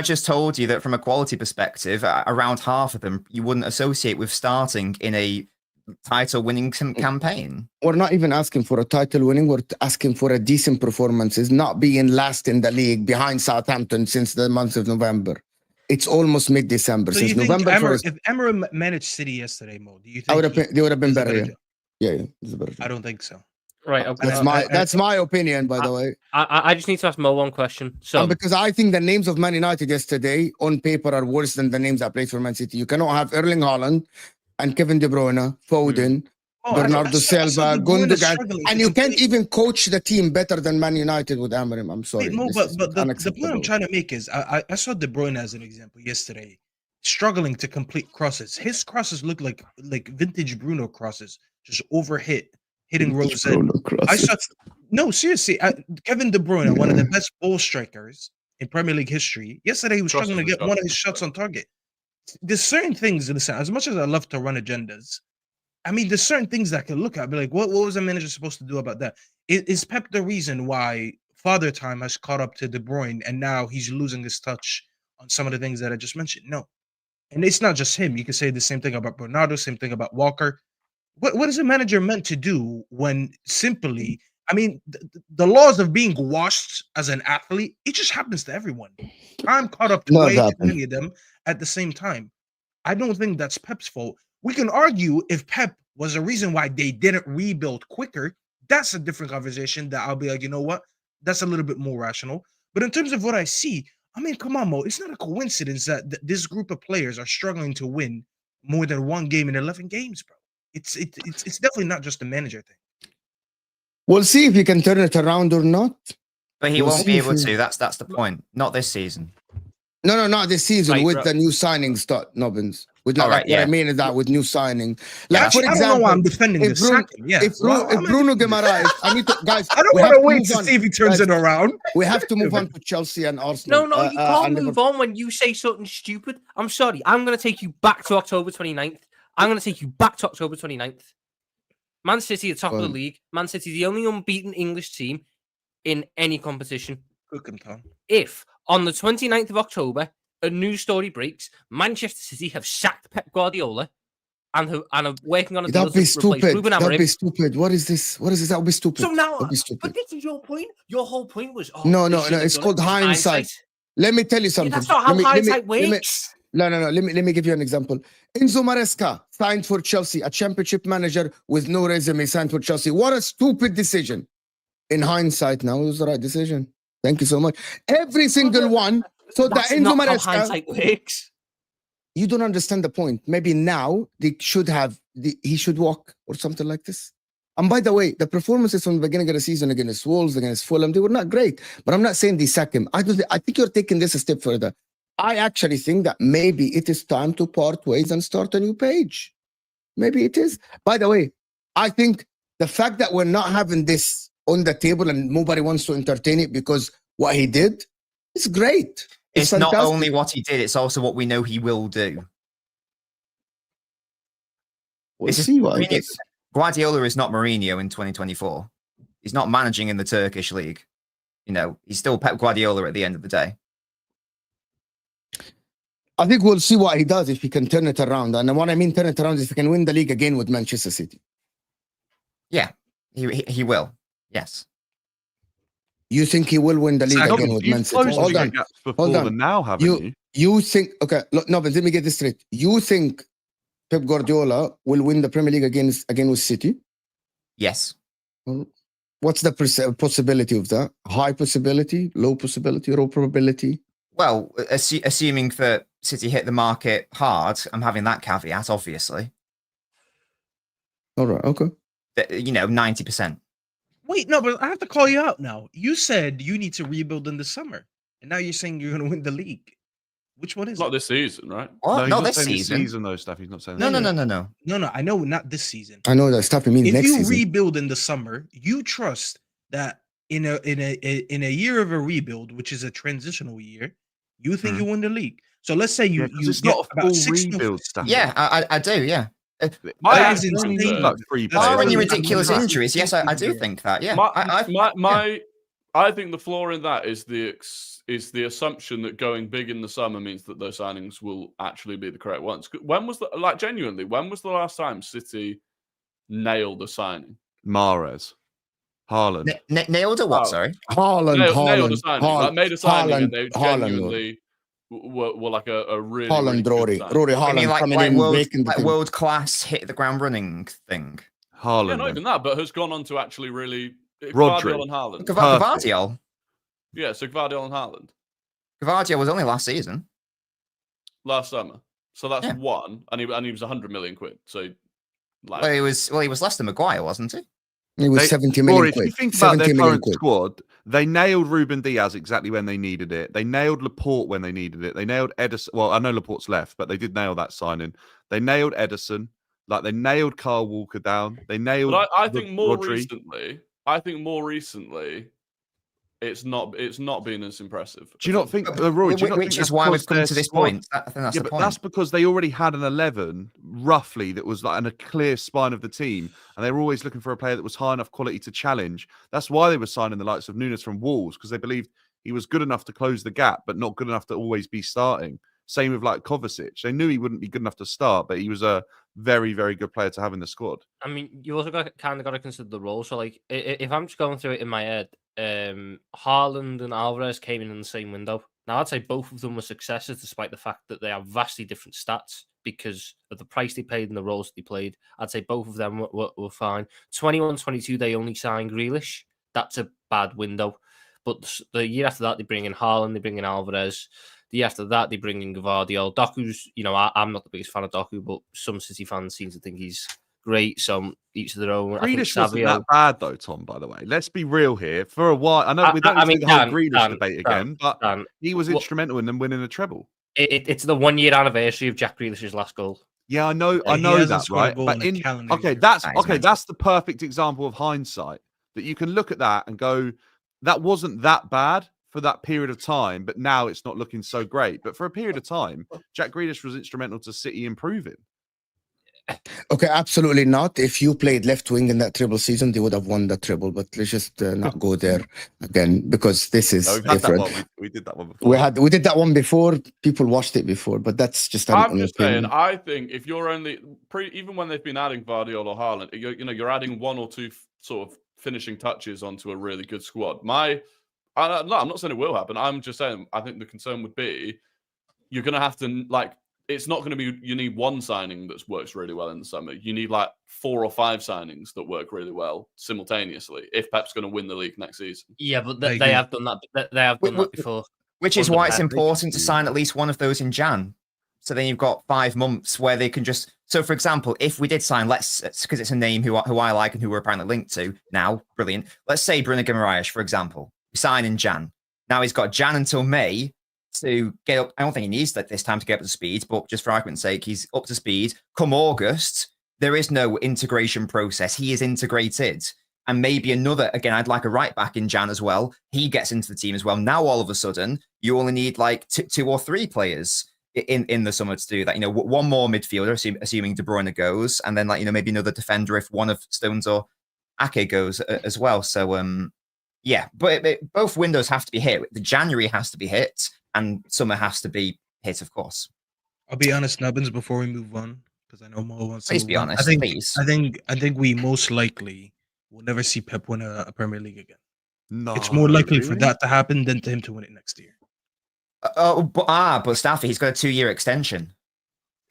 just told you that from a quality perspective, around half of them you wouldn't associate with starting in a title-winning campaign. We're not even asking for a title winning. We're asking for a decent performance. It's not being last in the league behind Southampton since the month of November. It's almost mid-December. So Since you think November 1st. if Emirates managed City yesterday, Mo, do you They think would have been is a better. better Yeah. job? Yeah. It's a better job. I don't think so. Right. That's my opinion, by the way. I just need to ask Mo one question. So And because I think the names of Man United yesterday on paper are worse than the names that played for Man City. You cannot have Erling Haaland and Kevin De Bruyne, Foden, Bernardo Silva, Gundogan, and you can't even coach the team better than Man United with Amorim. I'm sorry. Wait, Mo, but the point I'm trying to make is I saw De Bruyne as an example yesterday, struggling to complete crosses. His crosses look like vintage Bruno crosses, just hitting Rose. I saw seriously, Kevin De Bruyne, one of the best ball strikers in Premier League history. Yesterday he was struggling to get one of his shots on target. There's certain things, listen, as much as I love to run agendas, I mean, there's certain things that I can look at, be like, what was the manager supposed to do about that? Is Pep the reason why Father Time has caught up to De Bruyne and now he's losing his touch on some of the things that I just mentioned? No. And it's not just him. You can say the same thing about Bernardo, same thing about Walker. What is a manager meant to do when simply, I mean, the laws of being washed as an athlete, it just happens to everyone. I'm caught up to way too many of them at the same time. I don't think that's Pep's fault. We can argue if Pep was a reason why they didn't rebuild quicker. That's a different conversation that I'll be like, you know what? That's a little bit more rational. But in terms of what I see, I mean, come on, Mo. It's not a coincidence that this group of players are struggling to win more than one game in 11 games, bro. It's definitely not just a manager thing. We'll see if he can turn it around or not. But he won't be able to. That's the point. Not this season. No, not this season Right, with the new signings, Nobbins. With what I mean is that with new signing. Like, for example, I don't know why I'm defending this sacking. Yeah. If Bruno Guimaraes, I need to, guys. I don't want to wait to see if he turns it around. We have to move on to Chelsea and Arsenal. No, you can't move on when you say something stupid. I'm sorry. I'm going to take you back to October 29th. I'm going to take you back to October 29th. Man City at top of the league. Man City the only unbeaten English team in any competition. If on the 29th of October a news story breaks, Manchester City have sacked Pep Guardiola and are working on a deal to replace Ruben Amorim. That'd be stupid. What is this? That would be stupid. So now, but this is your point. Your whole point was no. It's called hindsight. Let me tell you something. Yeah, that's not how hindsight works. No. Let me give you an example. Enzo Maresca signed for Chelsea, a championship manager with no resume, signed for Chelsea. What a stupid decision. In hindsight, now it was the right decision. Thank you so much. Every single one. So that's the Enzo not Maresca, how hindsight works. You don't understand the point. Maybe now he should walk or something like this. And by the way, the performances from the beginning of the season against Wolves, against Fulham, they were not great. But I'm not saying they sack him. I think you're taking this a step further. I actually think that maybe it is time to part ways and start a new page. Maybe it is. By the way, I think the fact that we're not having this on the table and nobody wants to entertain it because what he did is great. It's not only what he did, it's also what we know he will do. We'll see what it is. Guardiola is not Mourinho in 2024. He's not managing in the Turkish league. You know, he's still Pep Guardiola at the end of the day. I think we'll see what he does if he can turn it around. And what I mean turn it around is if he can win the league again with Manchester City. Yeah, he will. Yes. You think he will win the league again with Man City? Hold on. Now, haven't you? You think, okay, look, no, but let me get this straight. You think Pep Guardiola will win the Premier League again with City? Yes. What's the possibility of that? High possibility, low possibility, low probability? Well, assuming that City hit the market hard, I'm having that caveat, obviously. All right, okay. 90%. Wait, no, but I have to call you out now. You said you need to rebuild in the summer, and now you're saying you're going to win the league. Which one is it? Not this season, right? What? No, not this season. Though, Staffy. He's not saying No. No, I know not this season. I know that Staffy means next season. If you rebuild in the summer, you trust that in a year of a rebuild, which is a transitional year, you think you win the league. So let's say you it's get not a about full 6 rebuild stuff. Yeah, I do. Yeah. That is insane. Barring your ridiculous injuries, yes, I do think that. Yeah, I think the flaw in that is the assumption that going big in the summer means that those signings will actually be the correct ones. When was genuinely? When was the last time City nailed a signing? Mahrez, Haaland, nailed a what? Sorry, Haaland, nailed a signing. Made a signing, and they genuinely were like a really Haaland, really Rory I mean, Haaland coming in, making the thing. world class, hit the ground running thing. Haaland. Yeah, not even that, but has gone on to actually really Rodri. Guardiola and Haaland. Gvardiol. Yeah, so Guardiola and Haaland Gvardiol was only last season. last summer. So that's Yeah. one, and he was 100 million quid. So like, Well, he was less than Maguire, wasn't he? It was 70 million Or if quid. you think about their 70 million current quid. squad, they nailed Ruben Diaz exactly when they needed it. They nailed Laporte when they needed it. They nailed Edison. Well, I know Laporte's left, but they did nail that signing. They nailed Edison. Like they nailed Carl Walker down. They nailed. but I think more Rodri. recently, it's not been as impressive. Do you not think, Rory? Do you not Which think is that's why we've because come their to this squad- point. I think that's Yeah, the but point. that's because they already had an 11 roughly that was like a clear spine of the team, and they were always looking for a player that was high enough quality to challenge. That's why they were signing the likes of Nunes from Wolves, because they believed he was good enough to close the gap, but not good enough to always be starting. Same with like Kovacic. They knew he wouldn't be good enough to start, but he was a very, very good player to have in the squad. I mean, you also kind of got to consider the role. So, like, if I'm just going through it in my head, Haaland and Alvarez came in the same window. Now, I'd say both of them were successes, despite the fact that they have vastly different stats because of the price they paid and the roles they played. I'd say both of them were fine. 21-22, they only signed Grealish. That's a bad window. But the year after that, they bring in Haaland, they bring in Alvarez. The year after that, they bring in Gvardiol. Doku's, I'm not the biggest fan of Doku, but some City fans seem to think he's great. Some each of their own. Grealish wasn't that bad though, Tom, by the way. Let's be real here. For a while, I know we don't need the whole Grealish debate again, but he was instrumental in them winning a treble. It's the 1 year anniversary of Jack Grealish's last goal. Yeah, I know that, right? But that's the perfect example of hindsight, that you can look at that and go, that wasn't that bad for that period of time, but now it's not looking so great. But for a period of time, Jack Grealish was instrumental to City improving. Okay, absolutely not. If you played left wing in that treble season, they would have won that treble. But let's just not go there again, because this is different. We did that one before. We did that one before. People watched it before, but that's just. I'm just saying. I think if you're only even when they've been adding Guardiola or Haaland, you're adding one or two sort of finishing touches onto a really good squad. I'm not saying it will happen. I'm just saying I think the concern would be you're going to have to it's not going to be you need one signing that works really well in the summer. You need like 4 or 5 signings that work really well simultaneously if Pep's going to win the league next season. Yeah, but they have done that. They have done that before. Which is why it's important to sign at least one of those in Jan. So then you've got 5 months where they can just. So, for example, if we did sign, because it's a name who I like and who we're apparently linked to now, brilliant. Let's say Bruno Guimaraes, for example, we sign in Jan. Now he's got Jan until May to get up. I don't think he needs this time to get up to speed, but just for argument's sake, he's up to speed. Come August, there is no integration process. He is integrated. And maybe another, again, I'd like a right back in Jan as well. He gets into the team as well. Now, all of a sudden, you only need like 2 or 3 players in the summer to do that. One more midfielder, assuming De Bruyne goes, and then maybe another defender if one of Stones or Ake goes as well. So, yeah, but both windows have to be hit. The January has to be hit, and summer has to be hit, of course. I'll be honest, Nobbins, before we move on, because I know Mo wants to. Please be honest, please. I think we most likely will never see Pep win a Premier League again. No, it's more likely for that to happen than to him to win it next year. But Staffy, he's got a 2-year extension.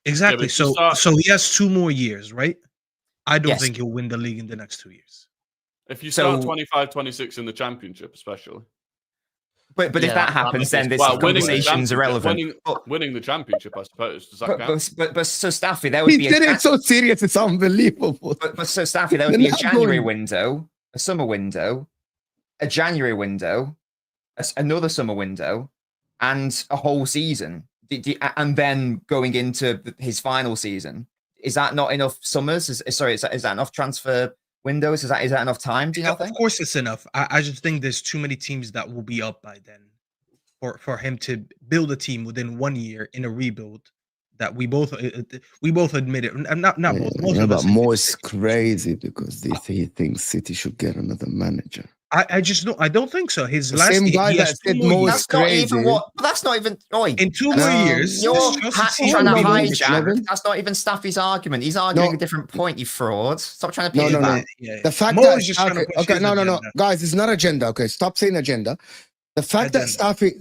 Exactly. So he has 2 more years, right? I don't think he'll win the league in the next 2 years. If you start 25-26 in the Championship, especially. But if that happens, then this conversation's irrelevant. Winning the Championship, I suppose. Does that count? But so Staffy, there would be. He did it so serious, it's unbelievable. But so Staffy, there would be a January window, a summer window, a January window, another summer window, and a whole season, and then going into his final season. Is that not enough summers? Is that enough transfer windows? Is that enough time? Do you not think? Of course, it's enough. I just think there's too many teams that will be up by then, for him to build a team within 1 year in a rebuild. That we both admit it. Not both. But Mo is crazy because he thinks City should get another manager. I just don't. I don't think so. His the last same guy that said Mo is crazy. That's not even. In 2 more years, you're trying to hijack. That's not even Staffy's argument. He's arguing a different point. You fraud. Stop trying to. No. The fact that no, guys, it's not agenda. Okay, stop saying agenda. The fact that Staffy,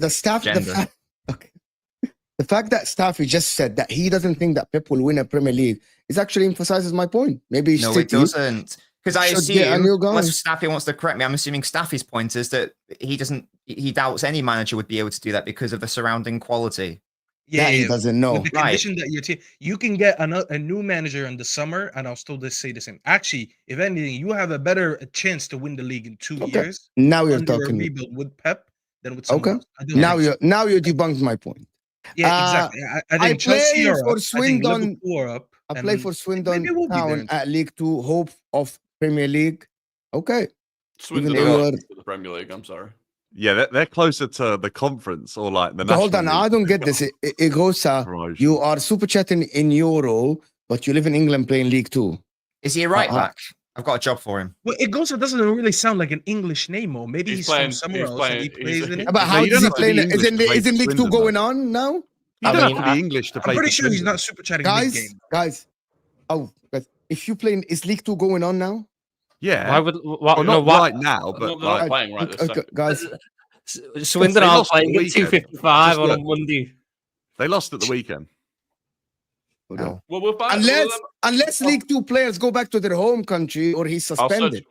okay. The fact that Staffy just said that he doesn't think that Pep will win a Premier League is actually emphasizes my point. Maybe No, City it doesn't. Because I should get a assume, new guy. unless Staffy wants to correct me, I'm assuming Staffy's point is that he doubts any manager would be able to do that because of the surrounding quality. Yeah, he doesn't know. With the condition that your team, you can get a new manager in the summer, and I'll still just say the same. Actually, if anything, you have a better chance to win the league in 2 years. Now you're under talking. a rebuild with Pep than with someone else. Now you debunked my point. Yeah, exactly. I think Chelsea play are for up. Swindon. I think Liverpool are up. I play for Swindon maybe we'll be there Town in at League 2, hope of Premier League. Okay. Swindon Even are though to the Premier League. I'm sorry. Yeah, they're closer to the conference or like the national. Hold on, league. I don't get this. Igosa, Promotion. you are super chatting in Euro, but you live in England playing League 2. Is he a right back? I've got a job for him. Well, it doesn't really sound like an English name, or maybe he's from somewhere else and he plays in it. But how you does don't he have to play? be English to play Isn't for League 2 Swindon, going on now? You I don't mean, have to be English to play. I'm pretty for sure he's Swindon. not super chatting mid-game. Guys. Oh, but if you play, is League 2 going on now? Yeah. Why would Well, not right now, but They're not like, playing right this second. Guys, Swindon They are lost playing the at weekend. 2:55 Just on a look. Monday. they lost at the weekend. No. Well, we're back. Unless League 2 players go back to their home country or he's suspended.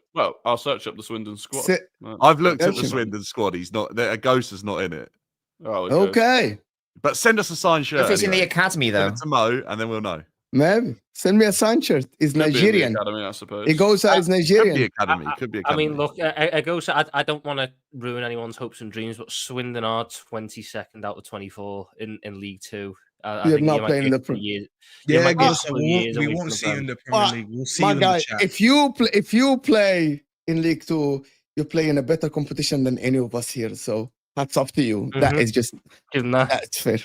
I'll search up the Swindon squad. I've looked at the Searching. Swindon squad. He's not. A ghost is not in it. Oh, Okay. But send us a signed shirt. If it's in the anyway. academy, though. Send it to Mo, and then we'll know. Maybe. Send me a signed shirt. He's Could be in the Nigerian. academy, I suppose. Igosa is Could be Nigerian. academy. Could be I academy. mean, look, I go. So I don't want to ruin anyone's hopes and dreams, but Swindon are 22nd out of 24 in League 2. I You're think not you might playing get the a couple Pre- years. Yeah, might get a so couple of years we away won't from see you in them. the Premier League. We'll see you My in guy, the chat. if you play in League 2, you play in a better competition than any of us here. So that's up to you. That Mhm. is just Given that. that's fair.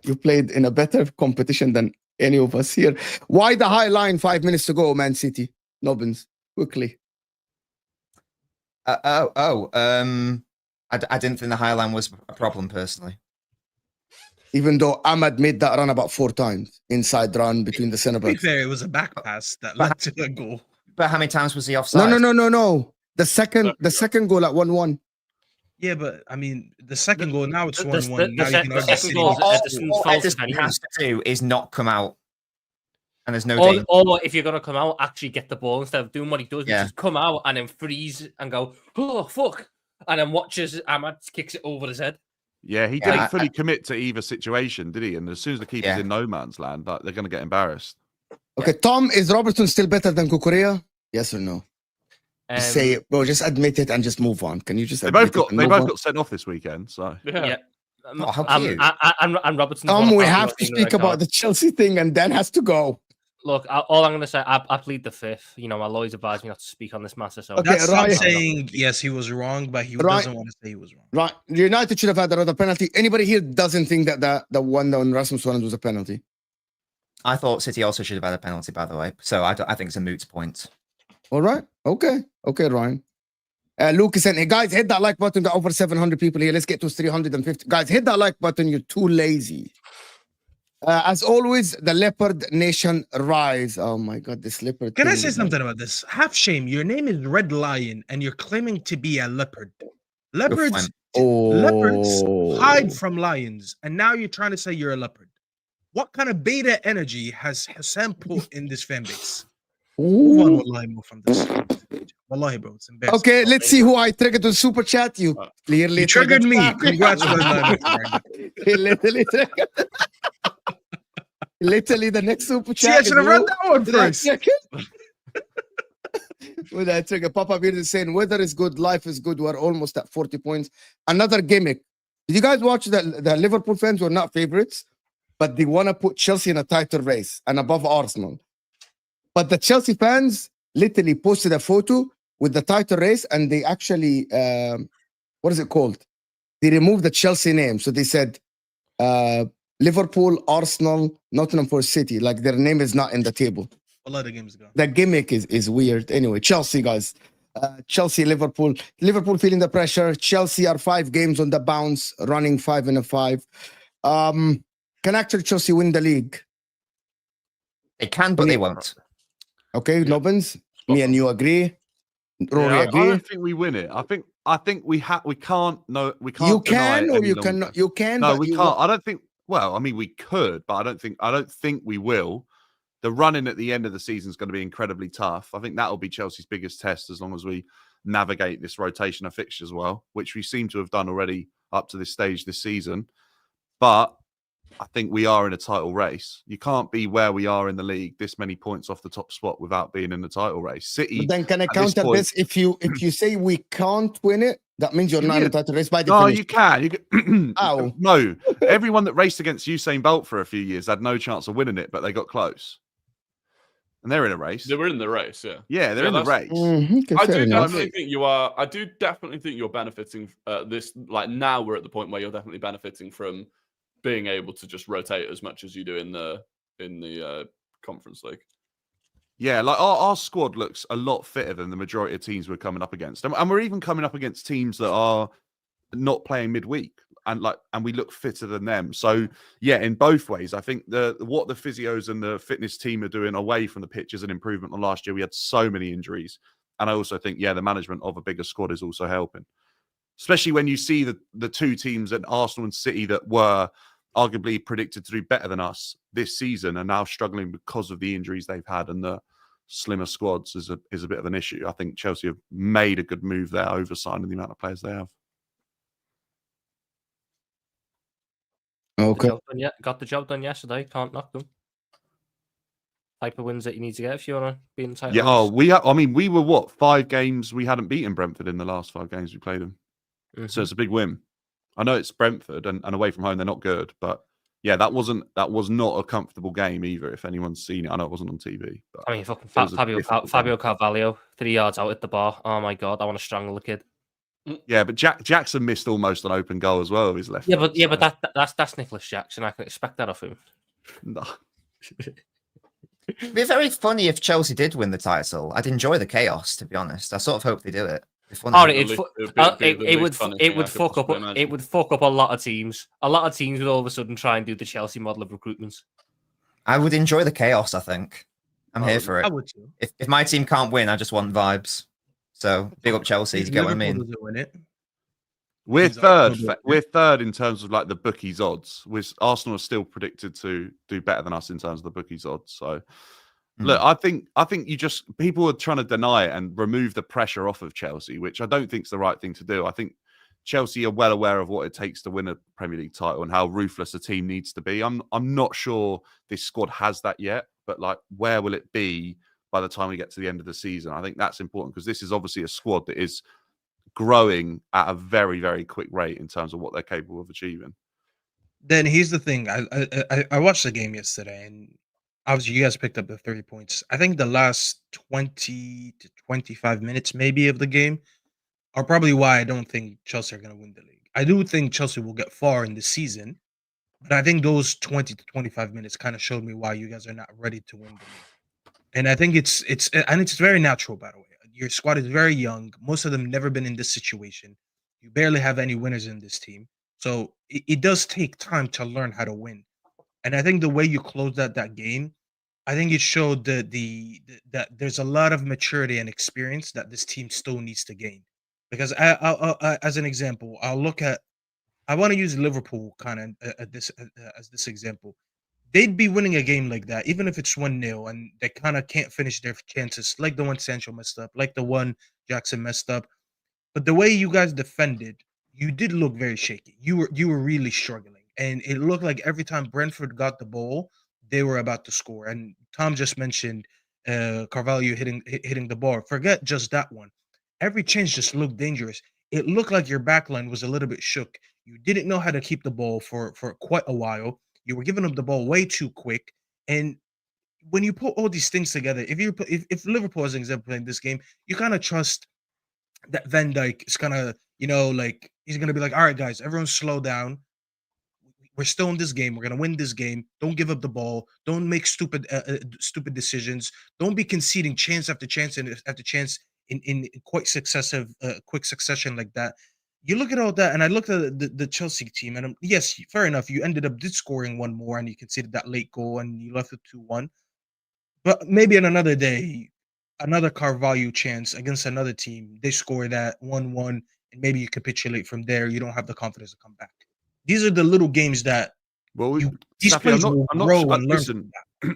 You played in a better competition than any of us here. Why the high line 5 minutes to go, Man City? Nobbins, quickly. I didn't think the high line was a problem personally. Even though Ahmad made that run about 4 times, inside run between the centre To be backs. fair, it was a back pass that led to a goal. But how many times was he offside? No. The second goal at 1-1. Yeah, but I mean, the second goal, now it's The- 1-1. the Now se- you can the argue second City. goal is All Ederson's fault, Ederson if anything. has to do is not come out. And there's no Or, danger. or if you're going to come out, actually get the ball instead of doing what he does, which Yeah. is come out and then freeze and go, oh, fuck. And then watches Ahmad kicks it over his head. Yeah, he Yeah, didn't fully commit to either situation, did he? And as soon as the keeper's Yeah. in no man's land, like, they're going to get embarrassed. Okay, Tom, is Robertson still better than Kukurea? Yes or no? Just say it, bro. Just admit it and just move on. Can you just? They admit both it and move on? got sent off this weekend. So Yeah. Oh, how cute. And Robertson. Tom, we have to speak about the Chelsea thing, and Dan has to go. Look, all I'm going to say, I plead the fifth. You know, my lawyers advised me not to speak on this matter. So Okay, That's not Ryan. saying, yes, he was wrong, but he Ryan. doesn't want to say he was wrong. Right, United should have had another penalty. Anybody here doesn't think that the one on Rasmus Holland was a penalty? I thought City also should have had a penalty, by the way. So I think it's a moot point. All right, okay, Ryan. Luke is saying, hey guys, hit that like button. Got over 700 people here. Let's get to 350. Guys, hit that like button. You're too lazy. As always, the Leopard Nation rise. Oh my God, this leopard. Can I thing say is something about this? Half shame. Your name is Red Lion, and you're claiming to be a leopard. Leopards hide from lions, and now you're trying to say you're a leopard. What kind of beta energy has Hassan put in this fan base? Move on, wallahi, move from this. Wallahi, bro, it's embarrassing. Okay, let's see who I triggered on Super Chat. You clearly You triggered me. Staffy. Congrats, Red Lion. He literally triggered. Literally, the next Super See, I Chat. should have run that one Did I first. check it? With that trigger, Papa Beard is saying, weather is good, life is good. We're almost at 40 points. Another gimmick. Did you guys watch the Liverpool fans were not favorites, but they want to put Chelsea in a title race and above Arsenal. But the Chelsea fans literally posted a photo with the title race, and they actually, what is it called? They removed the Chelsea name. So they said Liverpool, Arsenal, Nottingham Forest City. Like their name is not in the table. Wallahi, the game's gone. The gimmick is weird. Anyway, Chelsea, guys. Chelsea, Liverpool. Liverpool feeling the pressure. Chelsea are 5 games on the bounce, running 5 in a 5. Can actually Chelsea win the league? They can, but they won't. Okay, Nobbins, me and you agree. Rory I agree. don't think we win it. I think we can't. No, we can't. You deny can it or any you longer. cannot. You can. No, but we you can't. won't. I don't think. Well, I mean, we could, but I don't think we will. The running at the end of the season is going to be incredibly tough. I think that will be Chelsea's biggest test as long as we navigate this rotation of fixtures well, which we seem to have done already up to this stage this season. But I think we are in a title race. You can't be where we are in the league, this many points off the top spot without being in the title race. City. But then can I counter this? If you say we can't win it, that means you're not in the title race by definition. No, you can. You can. Ow. No, everyone that raced against Usain Bolt for a few years had no chance of winning it, but they got close. And they're in a race. They were in the race, yeah. Yeah, they're in the race. Mm-hmm, I do definitely think you are. I do definitely think you're benefiting. This, like now, we're at the point where you're definitely benefiting from being able to just rotate as much as you do in the Conference League. Yeah, like our squad looks a lot fitter than the majority of teams we're coming up against, and we're even coming up against teams that are not playing midweek, and we look fitter than them. So yeah, in both ways, I think what the physios and the fitness team are doing away from the pitch is an improvement on last year. We had so many injuries, and I also think the management of a bigger squad is also helping, especially when you see the two teams at Arsenal and City that were arguably predicted to do better than us this season are now struggling because of the injuries they've had, and the slimmer squads is a bit of an issue. I think Chelsea have made a good move there, oversigning the amount of players they have. Okay. Got the job done yesterday. Can't knock them. Type of wins that you need to get if you want to be in the title. Yeah, we were what 5 games we hadn't beaten Brentford in the last 5 games we played them. Mm-hmm. So it's a big win. I know it's Brentford and away from home they're not good, but yeah, that was not a comfortable game either. If anyone's seen it, I know it wasn't on TV. But I mean, fucking Fabio Carvalho, 3 yards out at the bar. Oh my god, I want to strangle the kid. Yeah, but Jackson missed almost an open goal as well with his left. But that's Nicholas Jackson. I can expect that of him. No. It'd be very funny if Chelsea did win the title. I'd enjoy the chaos, to be honest. I sort of hope they do it. It would fuck up a lot of teams. A lot of teams would all of a sudden try and do the Chelsea model of recruitment. I would enjoy the chaos, I think. I'm here for it. I would too. If my team can't win, I just want vibes. So big up Chelsea, you get what I mean? We're third. We're third in terms of like the bookies odds. Arsenal are still predicted to do better than us in terms of the bookies odds. So look, I think people are trying to deny it and remove the pressure off of Chelsea, which I don't think is the right thing to do. I think Chelsea are well aware of what it takes to win a Premier League title and how ruthless a team needs to be. I'm not sure this squad has that yet, but like, where will it be by the time we get to the end of the season? I think that's important because this is obviously a squad that is growing at a very, very quick rate in terms of what they're capable of achieving. Then here's the thing. I watched the game yesterday, and obviously you guys picked up the 30 points. I think the last 20 to 25 minutes maybe of the game are probably why I don't think Chelsea are going to win the league. I do think Chelsea will get far in the season, but I think those 20 to 25 minutes kind of showed me why you guys are not ready to win the league. And I think it's very natural, by the way. Your squad is very young. Most of them never been in this situation. You barely have any winners in this team. So it does take time to learn how to win. And I think the way you closed out that game, I think it showed that there's a lot of maturity and experience that this team still needs to gain. Because as an example, I want to use Liverpool kind of as this example. They'd be winning a game like that, even if it's 1-0, and they kind of can't finish their chances, like the one Sancho messed up, like the one Jackson messed up. But the way you guys defended, you did look very shaky. You were really struggling, and it looked like every time Brentford got the ball, they were about to score. And Tom just mentioned Carvalho hitting the ball. Forget just that one. Every change just looked dangerous. It looked like your backline was a little bit shook. You didn't know how to keep the ball for quite a while. You were giving up the ball way too quick. And when you put all these things together, if Liverpool, as an example, in this game, you kind of trust that Van Dijk is kind of, like he's going to be like, all right, guys, everyone slow down. We're still in this game. We're going to win this game. Don't give up the ball. Don't make stupid decisions. Don't be conceding chance after chance after chance in quick succession like that. You look at all that, and I looked at the Chelsea team, and yes, fair enough. You ended up scoring one more, and you conceded that late goal, and you left it 2-1. But maybe on another day, another Carvalho chance against another team, they score that 1-1, and maybe you capitulate from there. You don't have the confidence to come back. These are the little games that Well, these Staffy, players will grow and learn. Listen,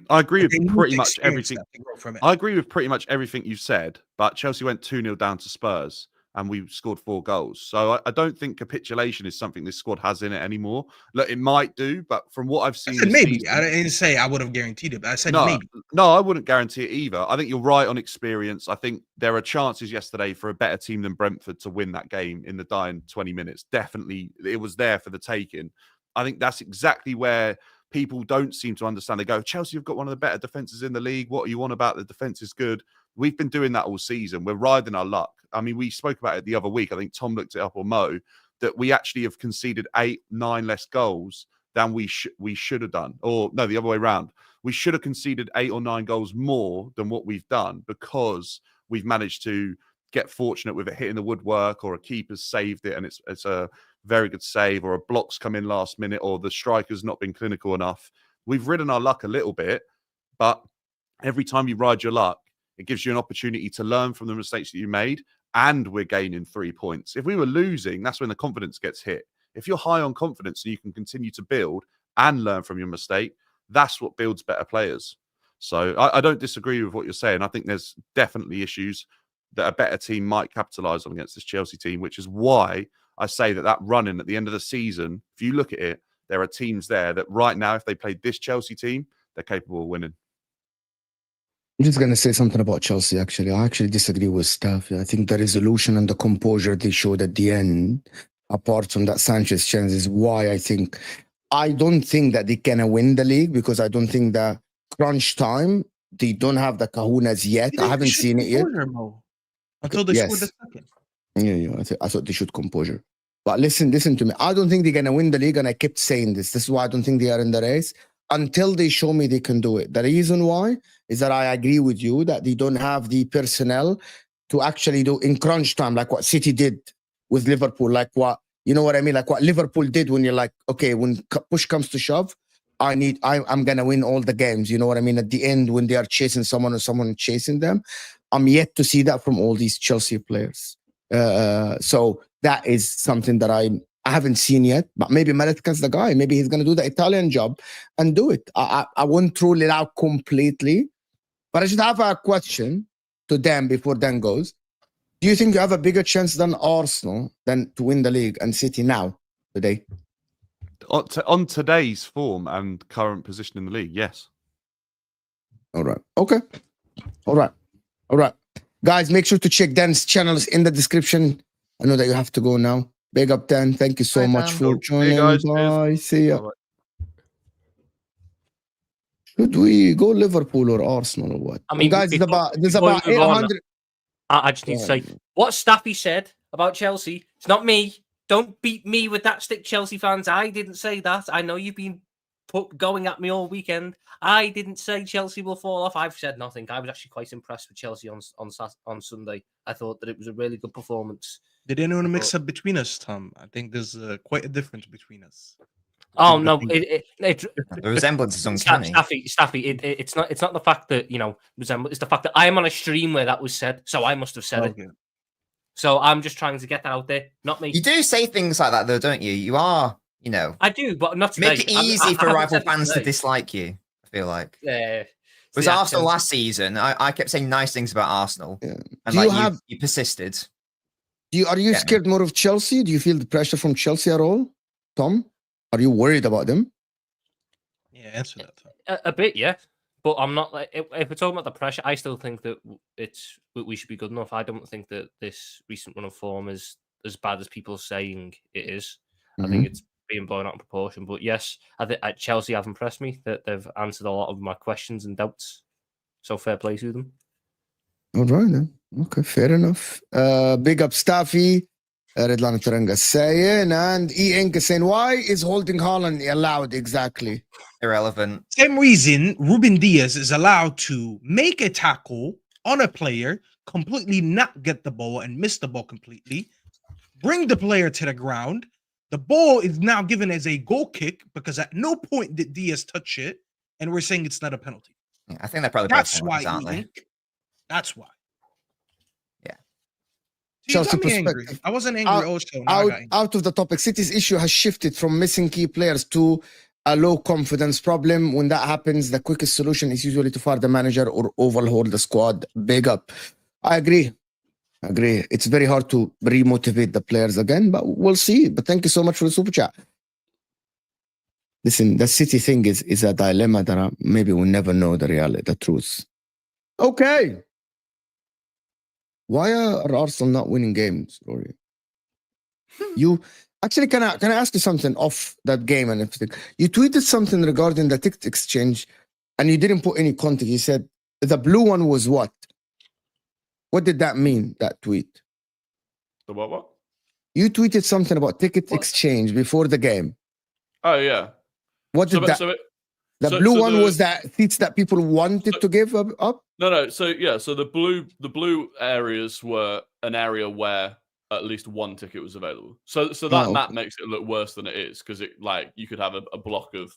I agree with pretty much everything. From it. I agree with pretty much everything you've said, but Chelsea went 2-0 down to Spurs and we scored 4 goals. So I don't think capitulation is something this squad has in it anymore. Look, it might do, but from what I've seen, I said maybe. I didn't say I would have guaranteed it, but I said maybe. No, I wouldn't guarantee it either. I think you're right on experience. I think there are chances yesterday for a better team than Brentford to win that game in the dying 20 minutes. Definitely, it was there for the taking. I think that's exactly where people don't seem to understand. They go, Chelsea have got one of the better defenses in the league. What are you on about? The defense is good. We've been doing that all season. We're riding our luck. I mean, we spoke about it the other week. I think Tom looked it up, or Mo, that we actually have conceded 8-9 less goals than we should have done. Or no, the other way around. We should have conceded 8 or 9 goals more than what we've done because we've managed to get fortunate with it hitting the woodwork, or a keeper's saved it and it's a very good save, or a block's come in last minute, or the striker's not been clinical enough. We've ridden our luck a little bit, but every time you ride your luck, it gives you an opportunity to learn from the mistakes that you made, and we're gaining 3 points. If we were losing, that's when the confidence gets hit. If you're high on confidence and you can continue to build and learn from your mistake, that's what builds better players. So I don't disagree with what you're saying. I think there's definitely issues that a better team might capitalise on against this Chelsea team, which is why I say that running at the end of the season, if you look at it, there are teams there that right now, if they played this Chelsea team, they're capable of winning. I'm just going to say something about Chelsea, actually. I actually disagree with Staffy. I think the resolution and the composure they showed at the end, apart from that Sanchez chance, is why I don't think that they can win the league, because I don't think that crunch time, they don't have the kahunas yet. I haven't seen it yet. Until they scored the second. Yeah, I thought they should composure. But listen to me. I don't think they're going to win the league, and I kept saying this. This is why I don't think they are in the race until they show me they can do it. The reason why is that I agree with you that they don't have the personnel to actually do in crunch time, like what City did with Liverpool, like what, you know what I mean? Like what Liverpool did when you're like, okay, when push comes to shove, I'm going to win all the games. You know what I mean? At the end, when they are chasing someone or someone chasing them, I'm yet to see that from all these Chelsea players. So that is something that I haven't seen yet, but maybe Maresca's the guy. Maybe he's going to do the Italian job and do it. I won't rule it out completely, but I should have a question to Dan before Dan goes. Do you think you have a bigger chance than Arsenal than to win the league and City now, today? On today's form and current position in the league, yes. All right. Okay. All right. Guys, make sure to check Dan's channels in the description. I know that you have to go now. Big up, Dan. Thank you so much for joining. Hey guys, bye. See ya. Bye-bye. Should we go Liverpool or Arsenal or what? I mean, guys, there's about 800. I just need to say what Staffy said about Chelsea. It's not me. Don't beat me with that stick, Chelsea fans. I didn't say that. I know you've been going at me all weekend. I didn't say Chelsea will fall off. I've said nothing. I was actually quite impressed with Chelsea on Sunday. I thought that it was a really good performance. Did anyone mix up between us, Tom? I think there's quite a difference between us. Oh no, the resemblance is uncanny. Staffy, it's not the fact that it's the fact that I am on a stream where that was said, so I must have said it. So I'm just trying to get that out there, not me. You do say things like that though, don't you? You are, I do, but not today. Make it easy for rival fans to dislike you. I feel like. Yeah. It was Arsenal last season. I kept saying nice things about Arsenal, and you persisted. Are you scared more of Chelsea? Do you feel the pressure from Chelsea at all, Tom? Are you worried about them? Yeah, answer that, Tom. A bit, yeah. But I'm not like, if we're talking about the pressure, I still think that we should be good enough. I don't think that this recent run of form is as bad as people are saying it is. I think it's being blown out of proportion. But yes, I think at Chelsea have impressed me. That they've answered a lot of my questions and doubts. So fair play to them. All right then. Okay, fair enough. Big up Staffy. Redlan Taranga saying, and E-Ink is saying, why is holding Haaland allowed exactly? Irrelevant. Same reason Ruben Diaz is allowed to make a tackle on a player, completely not get the ball and miss the ball completely, bring the player to the ground. The ball is now given as a goal kick because at no point did Diaz touch it, and we're saying it's not a penalty. Yeah, I think they're probably That's why, aren't they? That's why. Chelsea perspective. I wasn't angry also. Out of the topic, City's issue has shifted from missing key players to a low confidence problem. When that happens, the quickest solution is usually to fire the manager or overhaul the squad. Big up. I agree. It's very hard to remotivate the players again, but we'll see. But thank you so much for the super chat. Listen, the City thing is a dilemma that maybe we'll never know the reality, the truth. Okay. Why are Arsenal not winning games, Rory? You actually, can I ask you something off that game and everything? You tweeted something regarding the ticket exchange, and you didn't put any context. You said the blue one was what? What did that mean? That tweet? The what? You tweeted something about ticket exchange before the game. Oh yeah. What did that? The blue one was that seats that people wanted to give up. No. So the blue areas were an area where at least one ticket was available. So that map makes it look worse than it is, because it, like, you could have a block of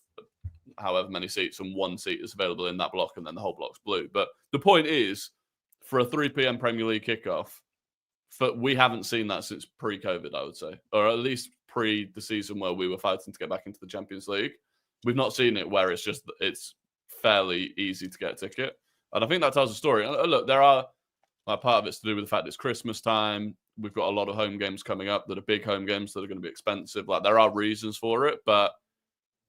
however many seats and one seat is available in that block, and then the whole block's blue. But the point is, for a 3 p.m. Premier League kickoff, we haven't seen that since pre-COVID, I would say, or at least pre the season where we were fighting to get back into the Champions League. We've not seen it where it's fairly easy to get a ticket, and I think that tells a story. And look, there are part of it's to do with the fact it's Christmas time. We've got a lot of home games coming up that are big home games that are going to be expensive. Like, there are reasons for it, but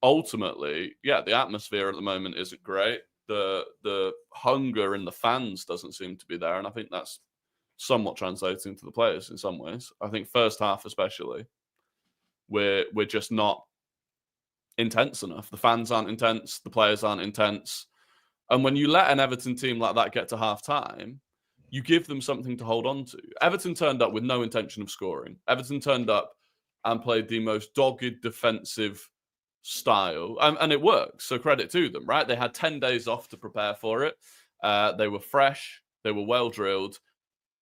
ultimately, yeah, the atmosphere at the moment isn't great. The hunger in the fans doesn't seem to be there, and I think that's somewhat translating to the players in some ways. I think first half especially, we're just not intense enough. The fans aren't intense, the players aren't intense, and when you let an Everton team like that get to half time, you give them something to hold on to. Everton turned up with no intention of scoring. Everton turned up and played the most dogged defensive style, and it works. So credit to them, right? They had 10 days off to prepare for it. They were fresh. They were well drilled.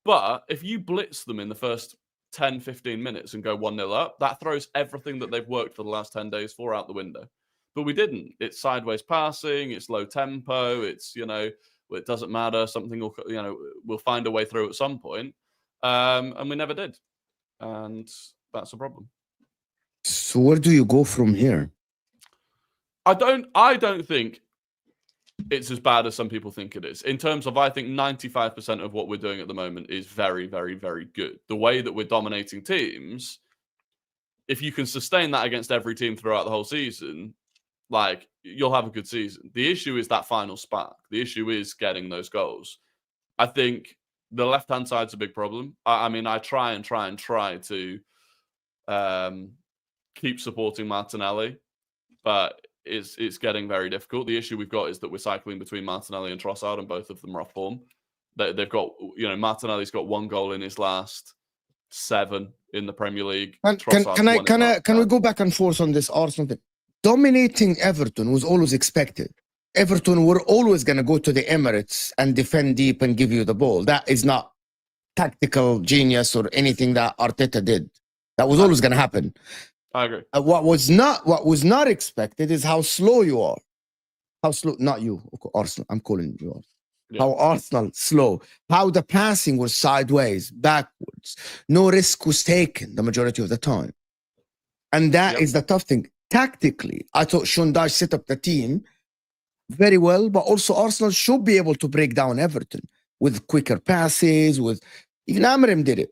But if you blitz them in the first 10, 15 minutes and go 1-0 up, that throws everything that they've worked for the last 10 days for out the window. But we didn't. It's sideways passing. It's low tempo. It's, it doesn't matter. Something will, we'll find a way through at some point. And we never did. And that's a problem. So where do you go from here? I don't think it's as bad as some people think it is. In terms of, I think 95% of what we're doing at the moment is very, very, very good. The way that we're dominating teams, if you can sustain that against every team throughout the whole season, like, you'll have a good season. The issue is that final spark. The issue is getting those goals. I think the left-hand side's a big problem. I mean, I try to keep supporting Martinelli, but it's getting very difficult. The issue we've got is that we're cycling between Martinelli and Trossard, and both of them are off form. They've got, Martinelli's got 1 goal in his last 7 in the Premier League. Can we go back and forth on this Arsenal thing? Dominating Everton was always expected. Everton were always going to go to the Emirates and defend deep and give you the ball. That is not tactical genius or anything that Arteta did. That was always going to happen. I agree. What was not expected is how slow you are. How slow? Not you, Arsenal. I'm calling you Arsenal. Yeah. How Arsenal slow. How the passing was sideways, backwards. No risk was taken the majority of the time. And that is the tough thing. Tactically, I thought Sean Dyche set up the team very well, but also Arsenal should be able to break down Everton with quicker passes, even Amorim did it.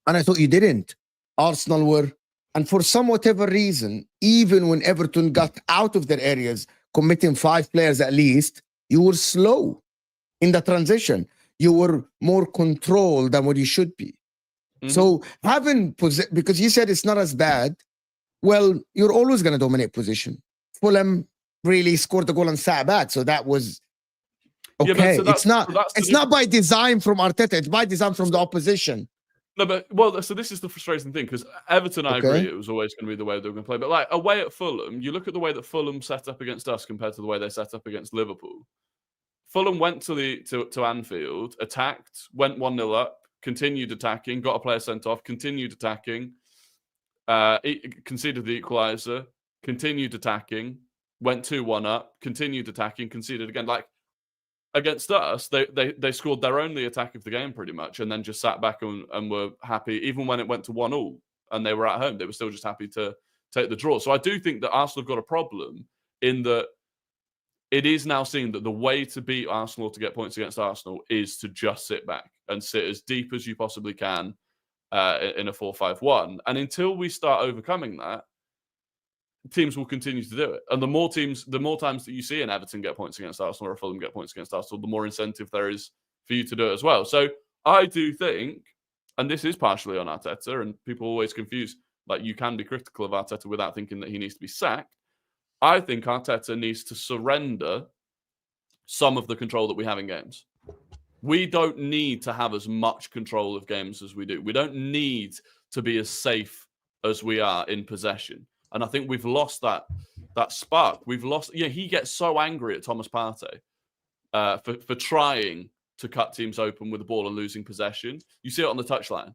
And I thought you didn't. Arsenal were, and for some whatever reason, even when Everton got out of their areas, committing 5 players at least, you were slow in the transition. You were more controlled than what you should be. Mm-hmm. So because you said it's not as bad, well, you're always going to dominate position. Fulham really scored the goal and sat back, so that was okay. Yeah, it's not by design from Arteta. It's by design from the opposition. No, but so this is the frustrating thing, because Everton, I agree, it was always going to be the way they were going to play. But like away at Fulham, you look at the way that Fulham set up against us compared to the way they set up against Liverpool. Fulham went to Anfield, attacked, went 1-0 up, continued attacking, got a player sent off, continued attacking. Conceded the equaliser, continued attacking, went 2-1 up, continued attacking, conceded again. Like, against us, they scored their only attack of the game pretty much, and then just sat back and were happy. Even when it went to 1-1 and they were at home, they were still just happy to take the draw. So I do think that Arsenal have got a problem in that it is now seen that the way to beat Arsenal, to get points against Arsenal, is to just sit back and sit as deep as you possibly can in a 4-5-1. And until we start overcoming that, teams will continue to do it. And the more times that you see an Everton get points against Arsenal or a Fulham get points against Arsenal, the more incentive there is for you to do it as well. So I do think, and this is partially on Arteta, and people always confuse, like, you can be critical of Arteta without thinking that he needs to be sacked. I think Arteta needs to surrender some of the control that we have in games. We don't need to have as much control of games as we do. We don't need to be as safe as we are in possession. And I think we've lost that spark. We've lost. He gets so angry at Thomas Partey for trying to cut teams open with the ball and losing possession. You see it on the touchline.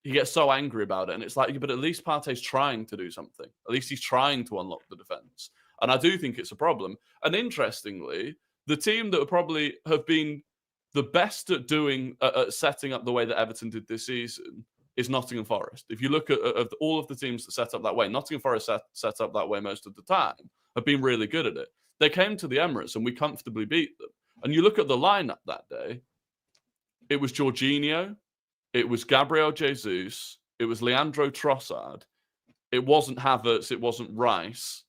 He gets so angry about it, and it's like, but at least Partey's trying to do something. At least he's trying to unlock the defense. And I do think it's a problem. And interestingly, the team that probably have been the best at doing setting up the way that Everton did this season is Nottingham Forest. If you look at all of the teams that set up that way, Nottingham Forest set up that way most of the time, have been really good at it. They came to the Emirates and we comfortably beat them. And you look at the lineup that day, it was Jorginho, it was Gabriel Jesus, it was Leandro Trossard, it wasn't Havertz, it wasn't Rice,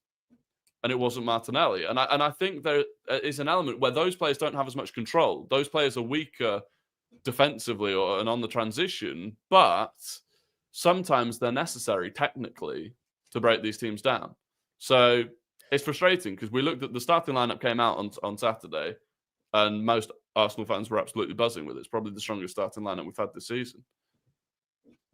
and it wasn't Martinelli. And I think there is an element where those players don't have as much control. Those players are weaker defensively and on the transition, but sometimes they're necessary technically to break these teams down. So it's frustrating because we looked at the starting lineup came out on Saturday, and most Arsenal fans were absolutely buzzing with it. It's probably the strongest starting lineup we've had this season.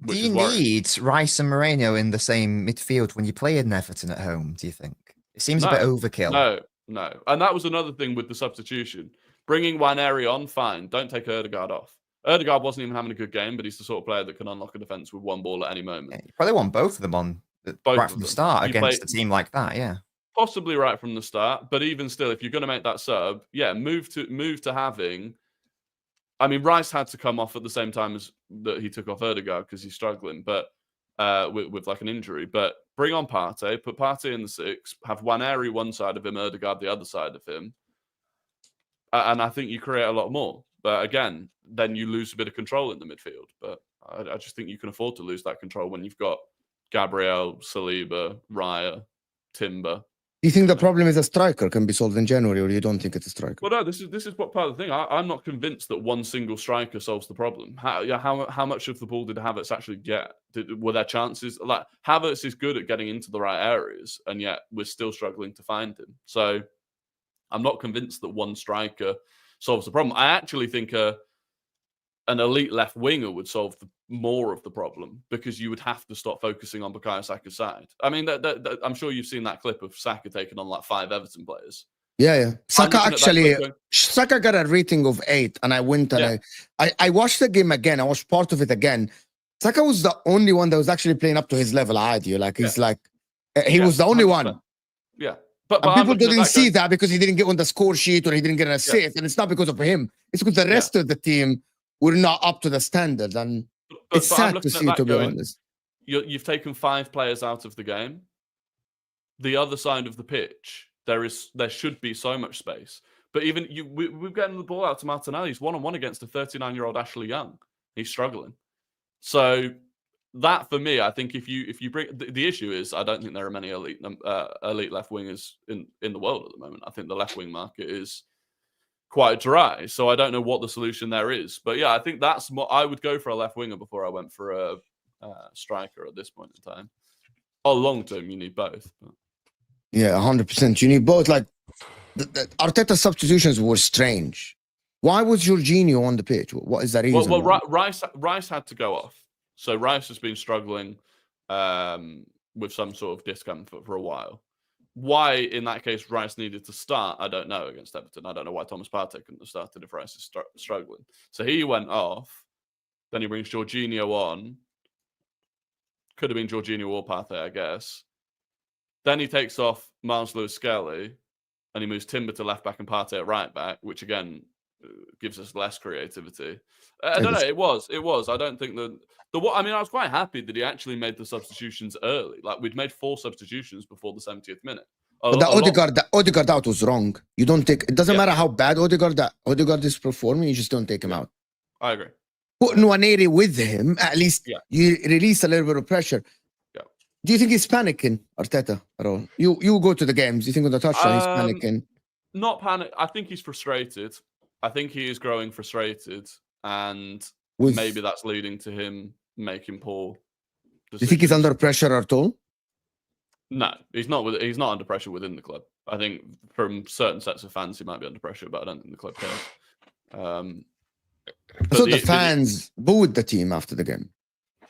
Do you need Rice and Moreno in the same midfield when you play in Everton at home, do you think? It seems a bit overkill. No. And that was another thing with the substitution. Bringing Nwaneri on, fine. Don't take Ødegaard off. Ødegaard wasn't even having a good game, but he's the sort of player that can unlock a defence with one ball at any moment. Yeah, you probably want both of them on right from the start against a team like that, yeah. Possibly right from the start, but even still, if you're going to make that sub, move to having. I mean, Rice had to come off at the same time as that he took off Ødegaard because he's struggling, but with like an injury. But bring on Partey, put Partey in the 6, have Nwaneri one side of him, Ødegaard the other side of him, and I think you create a lot more. But again, then you lose a bit of control in the midfield. But I just think you can afford to lose that control when you've got Gabriel, Saliba, Raya, Timber. Do you think the problem is a striker can be solved in January, or you don't think it's a striker? Well, no, this is what part of the thing. I'm not convinced that one single striker solves the problem. How much of the ball did Havertz actually get? Were there chances? Like, Havertz is good at getting into the right areas, and yet we're still struggling to find him. So I'm not convinced that one striker solves the problem. I actually think an elite left winger would solve more of the problem, because you would have to stop focusing on Bukayo Saka's side. I mean, I'm sure you've seen that clip of Saka taking on like 5 Everton players. Yeah. Saka got a rating of 8, and I went and I watched the game again. I watched part of it again. Saka was the only one that was actually playing up to his level. He was the only one. Yeah. But people didn't see that because he didn't get on the score sheet or he didn't get an assist. And it's not because of him. It's because the rest of the team were not up to the standard. And it's sad to see, to be honest. You've taken 5 players out of the game. The other side of the pitch, there should be so much space. But even we're getting the ball out to Martinelli. He's 1-on-1 against a 39-year-old Ashley Young. He's struggling. So that, for me, I think if you bring the issue is, I don't think there are many elite left wingers in the world at the moment. I think the left wing market is quite dry. So I don't know what the solution there is. But yeah, I think that's more. I would go for a left winger before I went for a striker at this point in time. Long term, you need both. But. Yeah, 100%. You need both. Like the Arteta's substitutions were strange. Why was Jorginho on the pitch? What is that reason? Well, Rice had to go off. So Rice has been struggling with some sort of discomfort for a while. Why, in that case, Rice needed to start, I don't know, against Everton. I don't know why Thomas Partey couldn't have started if Rice is struggling. So he went off. Then he brings Jorginho on. Could have been Jorginho or Partey, I guess. Then he takes off Miles Lewis-Skelly, and he moves Timber to left back and Partey at right back, which again gives us less creativity. I don't know. It was. I don't think that I was quite happy that he actually made the substitutions early. Like, we'd made 4 substitutions before the 70th minute. But the Odegaard out was wrong. You don't take. It doesn't matter how bad Odegaard is performing. You just don't take him out. I agree. Put Nwaneri with him. At least you release a little bit of pressure. Yeah. Do you think he's panicking, Arteta, at all? You go to the games. You think on the touchline he's panicking? Not panic. I think he's frustrated. I think he is growing frustrated, and maybe that's leading to him making poor decisions. Do you think he's under pressure at all? No, he's not. He's not under pressure within the club. I think from certain sets of fans, he might be under pressure, but I don't think the club cares. I thought the fans booed the team after the game.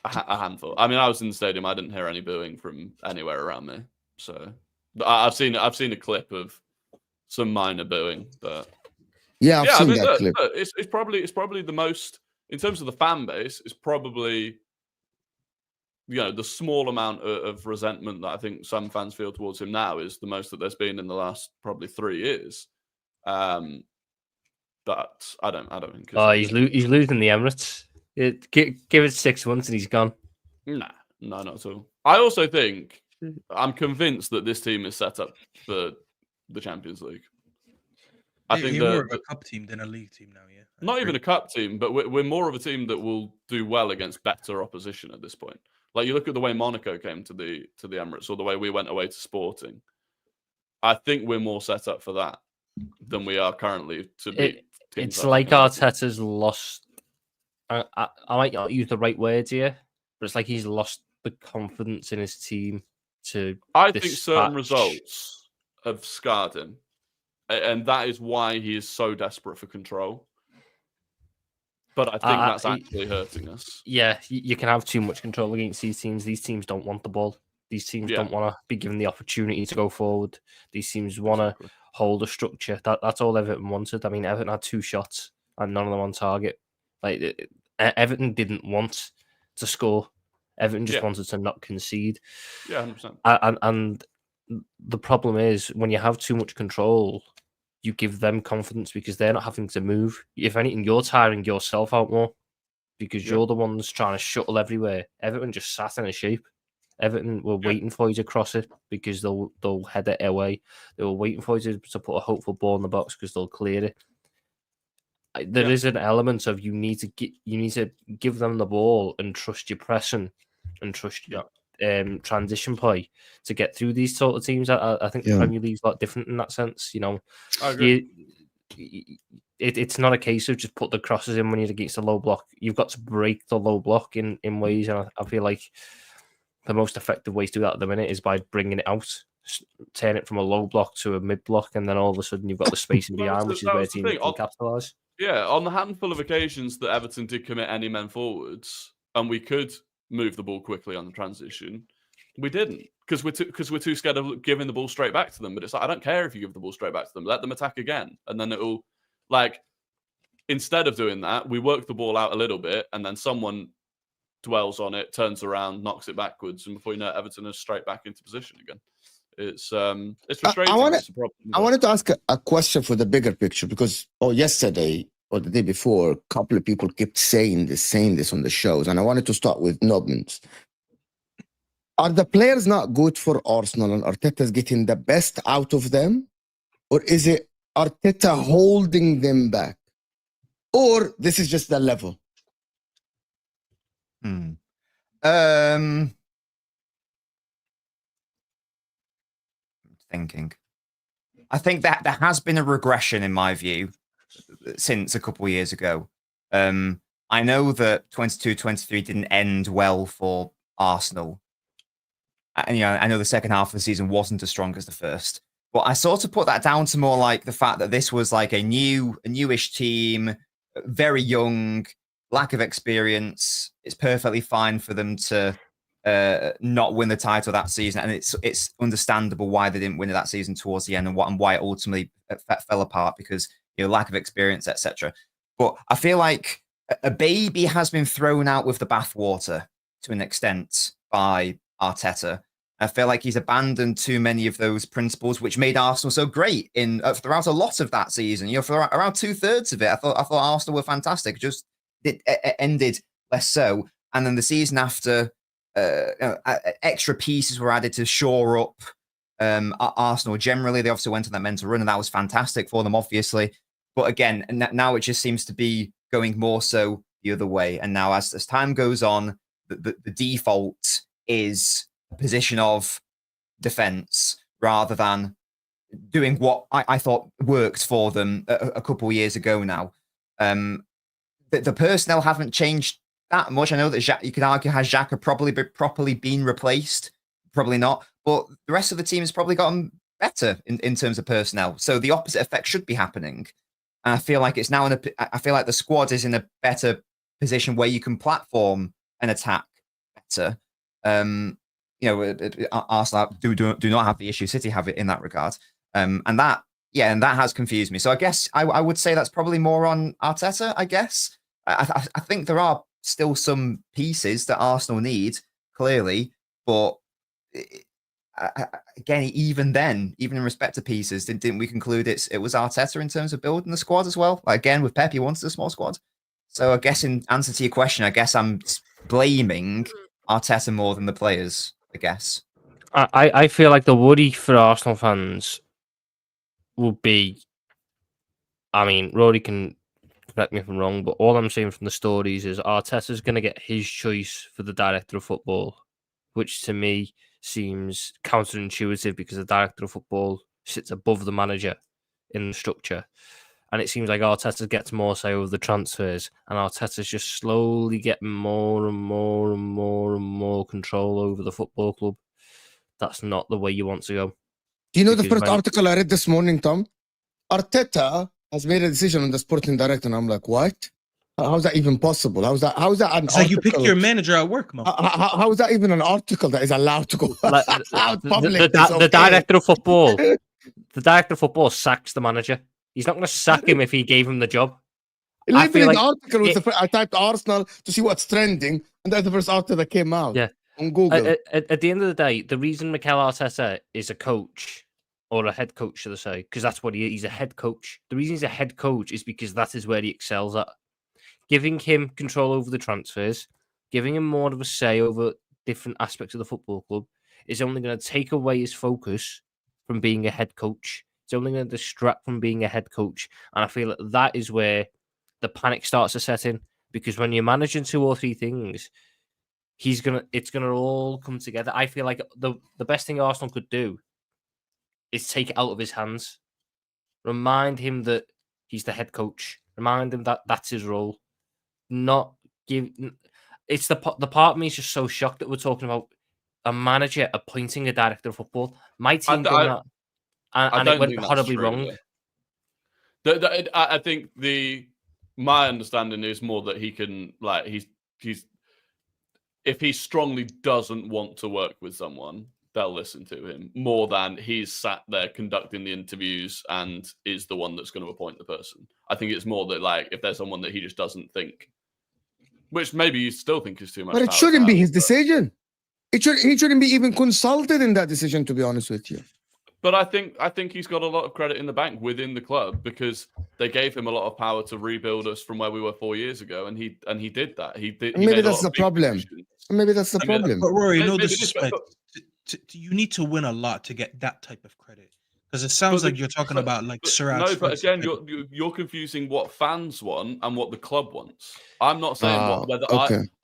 A handful. I mean, I was in the stadium. I didn't hear any booing from anywhere around me. So, but I've seen a clip of some minor booing. But yeah, I've seen that clip. It's probably the most, in terms of the fan base. It's probably, the small amount of resentment that I think some fans feel towards him now is the most that there's been in the last probably 3 years. But I don't think. He's losing the Emirates. Give it 6 months and he's gone. No, not at all. I also think, I'm convinced that this team is set up for the Champions League. I think you're more of a cup team than a league team now. Yeah, not even a cup team, but we're more of a team that will do well against better opposition at this point. Like, you look at the way Monaco came to the Emirates, or the way we went away to Sporting. I think we're more set up for that than we are currently to beat. It's like Arteta's lost. I might not use the right words here, but it's like he's lost the confidence in his team to. I think certain results have scarred him, and that is why he is so desperate for control. But I think that's actually hurting us. Yeah, you can have too much control against these teams. These teams don't want the ball. These teams don't want to be given the opportunity to go forward. These teams want to hold a structure. That's all Everton wanted. I mean, Everton had 2 shots and none of them on target. Like, Everton didn't want to score. Everton just wanted to not concede. Yeah, 100%. And the problem is, when you have too much control, you give them confidence because they're not having to move. If anything, you're tiring yourself out more because you're the ones trying to shuttle everywhere. Everton just sat in a shape. Everton were waiting for you to cross it because they'll head it away. They were waiting for you to put a hopeful ball in the box because they'll clear it. There is an element of you need to give them the ball and trust your pressing and trust your transition play to get through these sort of teams. I think the Premier League's a lot different in that sense. I agree. It's not a case of just put the crosses in when you're against a low block. You've got to break the low block in ways, and I feel like the most effective way to do that at the minute is by bringing it out, turn it from a low block to a mid block, and then all of a sudden you've got the space in behind, which is where teams can capitalise. Yeah, on the handful of occasions that Everton did commit any men forwards, and we could move the ball quickly on the transition, we didn't because we're too scared of giving the ball straight back to them. But it's like, I don't care if you give the ball straight back to them. Let them attack again, and then it'll, like, instead of doing that, we work the ball out a little bit, and then someone dwells on it, turns around, knocks it backwards, and before you know it, Everton is straight back into position again. It's frustrating. I wanted to ask a question for the bigger picture because yesterday or the day before, a couple of people kept saying this on the shows, and I wanted to start with Nobbins. Are the players not good for Arsenal and Arteta's getting the best out of them? Or is it Arteta holding them back? Or this is just the level? Thinking. I think that there has been a regression, in my view, since a couple of years ago. I know that 22-23 didn't end well for Arsenal. And, I know the second half of the season wasn't as strong as the first. But I sort of put that down to more like the fact that this was like a newish team, very young, lack of experience. It's perfectly fine for them to not win the title that season, and it's understandable why they didn't win it that season towards the end, and why it ultimately fell apart because lack of experience, etc. But I feel like a baby has been thrown out with the bathwater to an extent by Arteta. I feel like he's abandoned too many of those principles which made Arsenal so great in throughout a lot of that season. For around 2/3 of it, I thought Arsenal were fantastic. Just it ended less so. and then the season after, extra pieces were added to shore up Arsenal generally. They obviously went on that mental run, and that was fantastic for them, obviously. But again, now it just seems to be going more so the other way. And now as time goes on, the default is a position of defense rather than doing what I thought worked for them a couple of years ago now. The personnel haven't changed that much. I know that you could argue, has Xhaka properly been replaced? Probably not. But the rest of the team has probably gotten better in terms of personnel. So the opposite effect should be happening. And I feel like it's now I feel like the squad is in a better position where you can platform an attack better. Arsenal do not have the issue City have it in that regard. And that has confused me. So I guess I would say that's probably more on Arteta, I guess. I think there are still some pieces that Arsenal need, clearly. But again, even in respect to pieces, didn't we conclude it was Arteta in terms of building the squad as well? Like, again, with Pep, he wanted a small squad. So I guess in answer to your question, I guess I'm blaming Arteta more than the players, I guess. I feel like the worry for Arsenal fans would be, I mean, Rory can correct me if I'm wrong, but all I'm seeing from the stories is Arteta's going to get his choice for the director of football, which to me seems counterintuitive because the director of football sits above the manager in the structure. And it seems like Arteta gets more say over the transfers, and Arteta's just slowly getting more and more and more and more control over the football club. That's not the way you want to go. Do you know the first article I read this morning, Tom? Arteta has made a decision on the sporting director, and I'm like, what? How's that even possible? How's that an it's like you pick your manager at work, Mo. How is that even an article that is allowed to go out public? The director of football, the director of football sacks the manager. He's not going to sack him if he gave him the job. Literally, the article was I typed Arsenal to see what's trending, and that's the first article that came out. Yeah. On Google. At the end of the day, the reason Mikel Arteta is a coach, or a head coach, should I say, because that's what he's a head coach. The reason he's a head coach is because that is where he excels at. Giving him control over the transfers, giving him more of a say over different aspects of the football club is only going to take away his focus from being a head coach. It's only going to distract from being a head coach. And I feel that is where the panic starts to set in, because when you're managing 2 or 3 things, it's gonna all come together. I feel like the best thing Arsenal could do is take it out of his hands. Remind him that he's the head coach. Remind him that that's his role. Not give. It's the part of me is just so shocked that we're talking about a manager appointing a director of football. My team done that, and it went horribly wrong. I think my understanding is more that he can, like, he's if he strongly doesn't want to work with someone, they'll listen to him more than he's sat there conducting the interviews and is the one that's going to appoint the person. I think it's more that, like, if there's someone that he just doesn't think, which maybe you still think is too much. But it shouldn't be his decision. He shouldn't be even consulted in that decision, to be honest with you. But I think he's got a lot of credit in the bank within the club, because they gave him a lot of power to rebuild us from where we were 4 years ago, and he did that. Maybe that's the problem. Maybe that's the problem. But Rory, no disrespect. You need to win a lot to get that type of credit, because it sounds like you're talking about like Sir Alex. No, but again, you're confusing what fans want and what the club wants. I'm not saying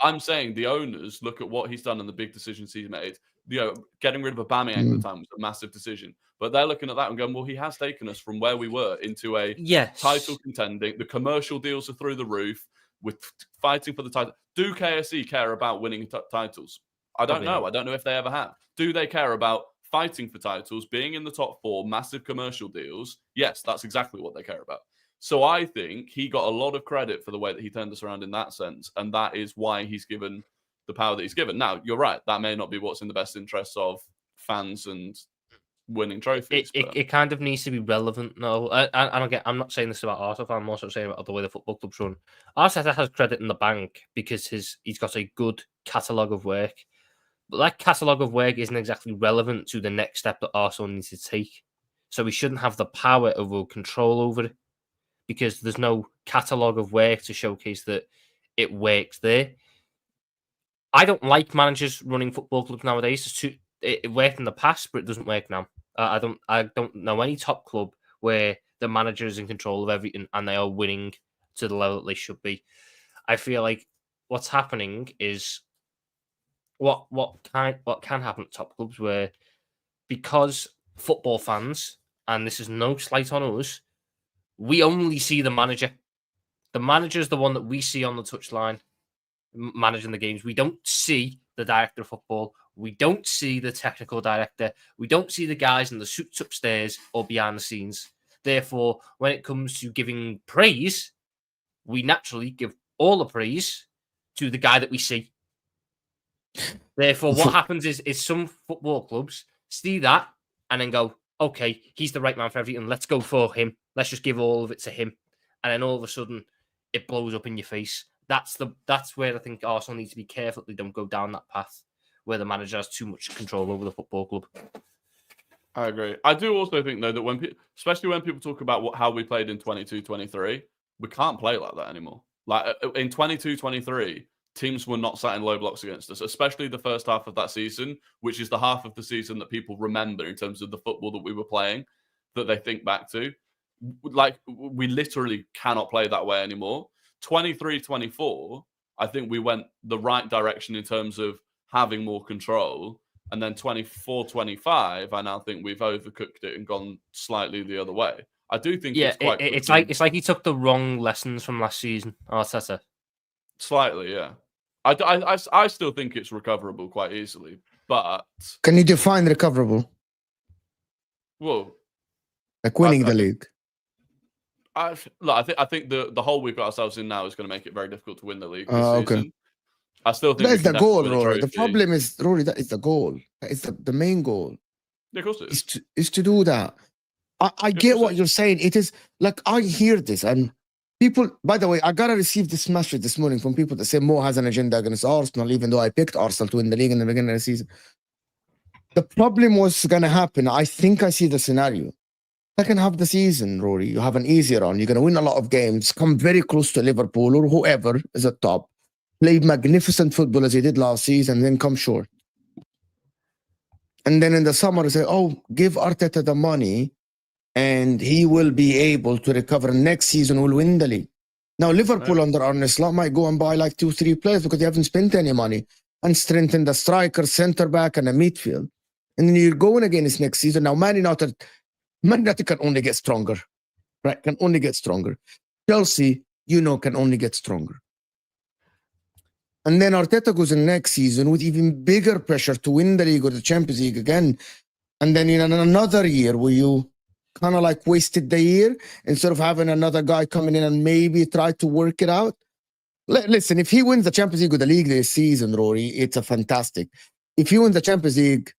I'm saying the owners look at what he's done and the big decisions he's made. You know, getting rid of Aubameyang at the time was a massive decision. But they're looking at that and going, well, he has taken us from where we were into a title contending. The commercial deals are through the roof. With fighting for the title. Do KSE care about winning titles? I don't know. I don't know if they ever have. Do they care about fighting for titles, being in the top 4, massive commercial deals? Yes, that's exactly what they care about. So I think he got a lot of credit for the way that he turned us around in that sense. And that is why he's given the power that he's given. Now, you're right. That may not be what's in the best interests of fans and winning trophies. It kind of needs to be relevant. No, I'm not saying this about Arteta. I'm also saying about the way the football club's run. Arteta has credit in the bank because he's got a good catalogue of work, but that catalogue of work isn't exactly relevant to the next step that Arsenal needs to take. So he shouldn't have the power or control over it, because there's no catalogue of work to showcase that it works there. I don't like managers running football clubs nowadays. It worked in the past, but it doesn't work now. I don't know any top club where the manager is in control of everything and they are winning to the level that they should be. I feel like what's happening is what can happen at top clubs where, because football fans, and this is no slight on us, we only see the manager. The manager is the one that we see on the touchline managing the games. We don't see the director of football. We don't see the technical director. We don't see the guys in the suits upstairs or behind the scenes. Therefore, when it comes to giving praise, we naturally give all the praise to the guy that we see. Therefore, what happens is some football clubs see that and then go, okay, he's the right man for everything. Let's go for him. Let's just give all of it to him. And then all of a sudden, it blows up in your face. That's where I think Arsenal needs to be careful that they don't go down that path where the manager has too much control over the football club. I agree. I do also think, though, that especially when people talk about how we played in 22-23, we can't play like that anymore. Like in 22-23, teams were not sat in low blocks against us, especially the first half of that season, which is the half of the season that people remember in terms of the football that we were playing, that they think back to. Like, we literally cannot play that way anymore. 23-24, I think we went the right direction in terms of having more control. And then 24-25, I now think we've overcooked it and gone slightly the other way. I do think it's like he took the wrong lessons from last season, Arteta. Slightly, yeah. I still think it's recoverable quite easily, but can you define recoverable? Well, like winning the league. I think the hole we've got ourselves in now is going to make it very difficult to win the league this season. Okay. I still think that's the goal, Rory. The problem is, Rory, that is the goal. That is the main goal. Yeah, of course it is. Is to do that. I get what you're saying. It is like, I hear this, and people, by the way, I gotta receive this message this morning from people that say Mo has an agenda against Arsenal, even though I picked Arsenal to win the league in the beginning of the season. The problem was gonna happen. I think I see the scenario. Second half of the season, Rory, you have an easier run. You're gonna win a lot of games, come very close to Liverpool or whoever is at top, play magnificent football as he did last season, and then come short. And then in the summer, say, oh, give Arteta the money and he will be able to recover. Next season, we'll win the league. Now, Liverpool under Arne Slot might go and buy like 2-3 players because they haven't spent any money and strengthen the striker, centre back, and the midfield. And then you're going against next season. Now, Man United can only get stronger, right? Can only get stronger. Chelsea, can only get stronger. And then Arteta goes in next season with even bigger pressure to win the league or the Champions League again. And then in another year where you kind of like wasted the year instead of having another guy coming in and maybe try to work it out. Listen, if he wins the Champions League or the league this season, Rory, it's a fantastic. If he wins the Champions League,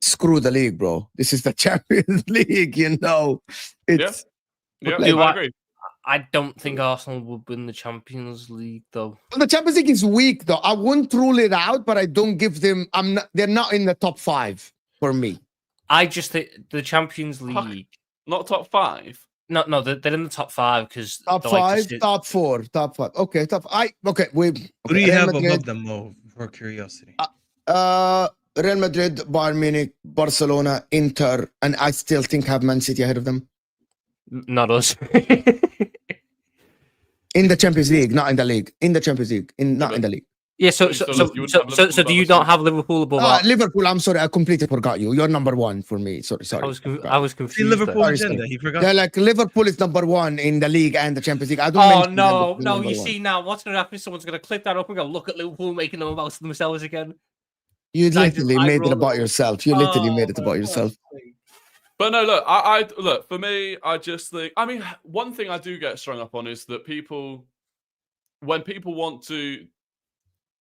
screw the league, bro. This is the Champions League, It's I agree. I don't think Arsenal will win the Champions League, though. The Champions League is weak, though. I wouldn't rule it out, but I don't give them. They're not in the top 5 for me. I just think the Champions League, not top 5. No, they're in the top 5 because top 5, top 4, top 5. Okay, top. Okay. Who do you have above them, Mo? For curiosity. Real Madrid, Bayern Munich, Barcelona, Inter, and I still think have Man City ahead of them. Not us. In the Champions League, not in the league. In the Champions League, not in the league. Yeah, so do you not have Liverpool above? Liverpool, I'm sorry, I completely forgot you. You're number 1 for me. Sorry. I was confused. See Liverpool agenda, he forgot. Yeah, like Liverpool is number 1 in the league and the Champions League. I don't. Oh no! You see now, what's going to happen? Someone's going to clip that up and go, look at Liverpool making them about themselves again. You literally made it about yourself. You literally made it about yourself. But no, look, I look, for me, I just think, I mean, one thing I do get strung up on is that when people want to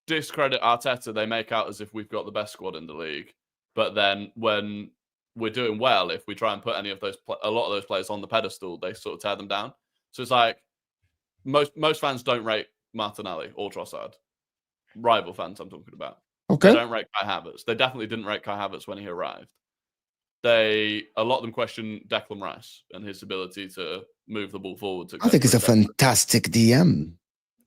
discredit Arteta, they make out as if we've got the best squad in the league. But then when we're doing well, if we try and put a lot of those players on the pedestal, they sort of tear them down. So it's like, most fans don't rate Martinelli or Trossard. Rival fans I'm talking about. Okay. They don't rate Kai Havertz. They definitely didn't rate Kai Havertz when he arrived. A lot of them question Declan Rice and his ability to move the ball forward. I think he's a fantastic DM.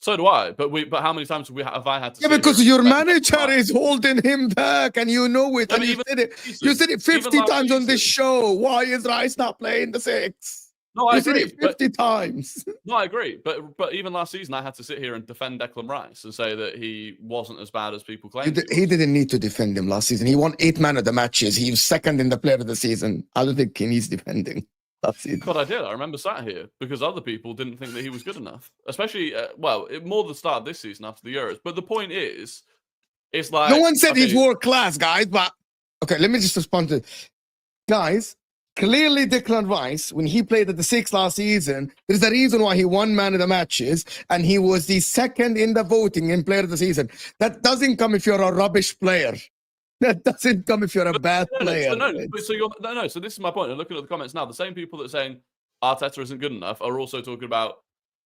So do I. But how many times have I had to? Yeah, because your manager is holding him back, and you know it. And you said it. You said it 50 times on this show. Why is Rice not playing the 6? No, I agree. Said it 50 times. No, I agree. But even last season, I had to sit here and defend Declan Rice and say that he wasn't as bad as people claim. He didn't need to defend him last season. He won 8 man of the matches. He was second in the player of the season. I don't think he needs defending. But I did. I remember sat here because other people didn't think that he was good enough. Especially, more the start of this season after the Euros. But the point is, it's like no one said he's world class, guys. But okay, let me just respond to guys. Clearly, Declan Rice, when he played at the 6 last season, there's a reason why he won man of the matches, and he was the second in the voting in player of the season. That doesn't come if you're a rubbish player. That doesn't come if you're a bad player. So this is my point. And looking at the comments now, the same people that are saying Arteta isn't good enough are also talking about,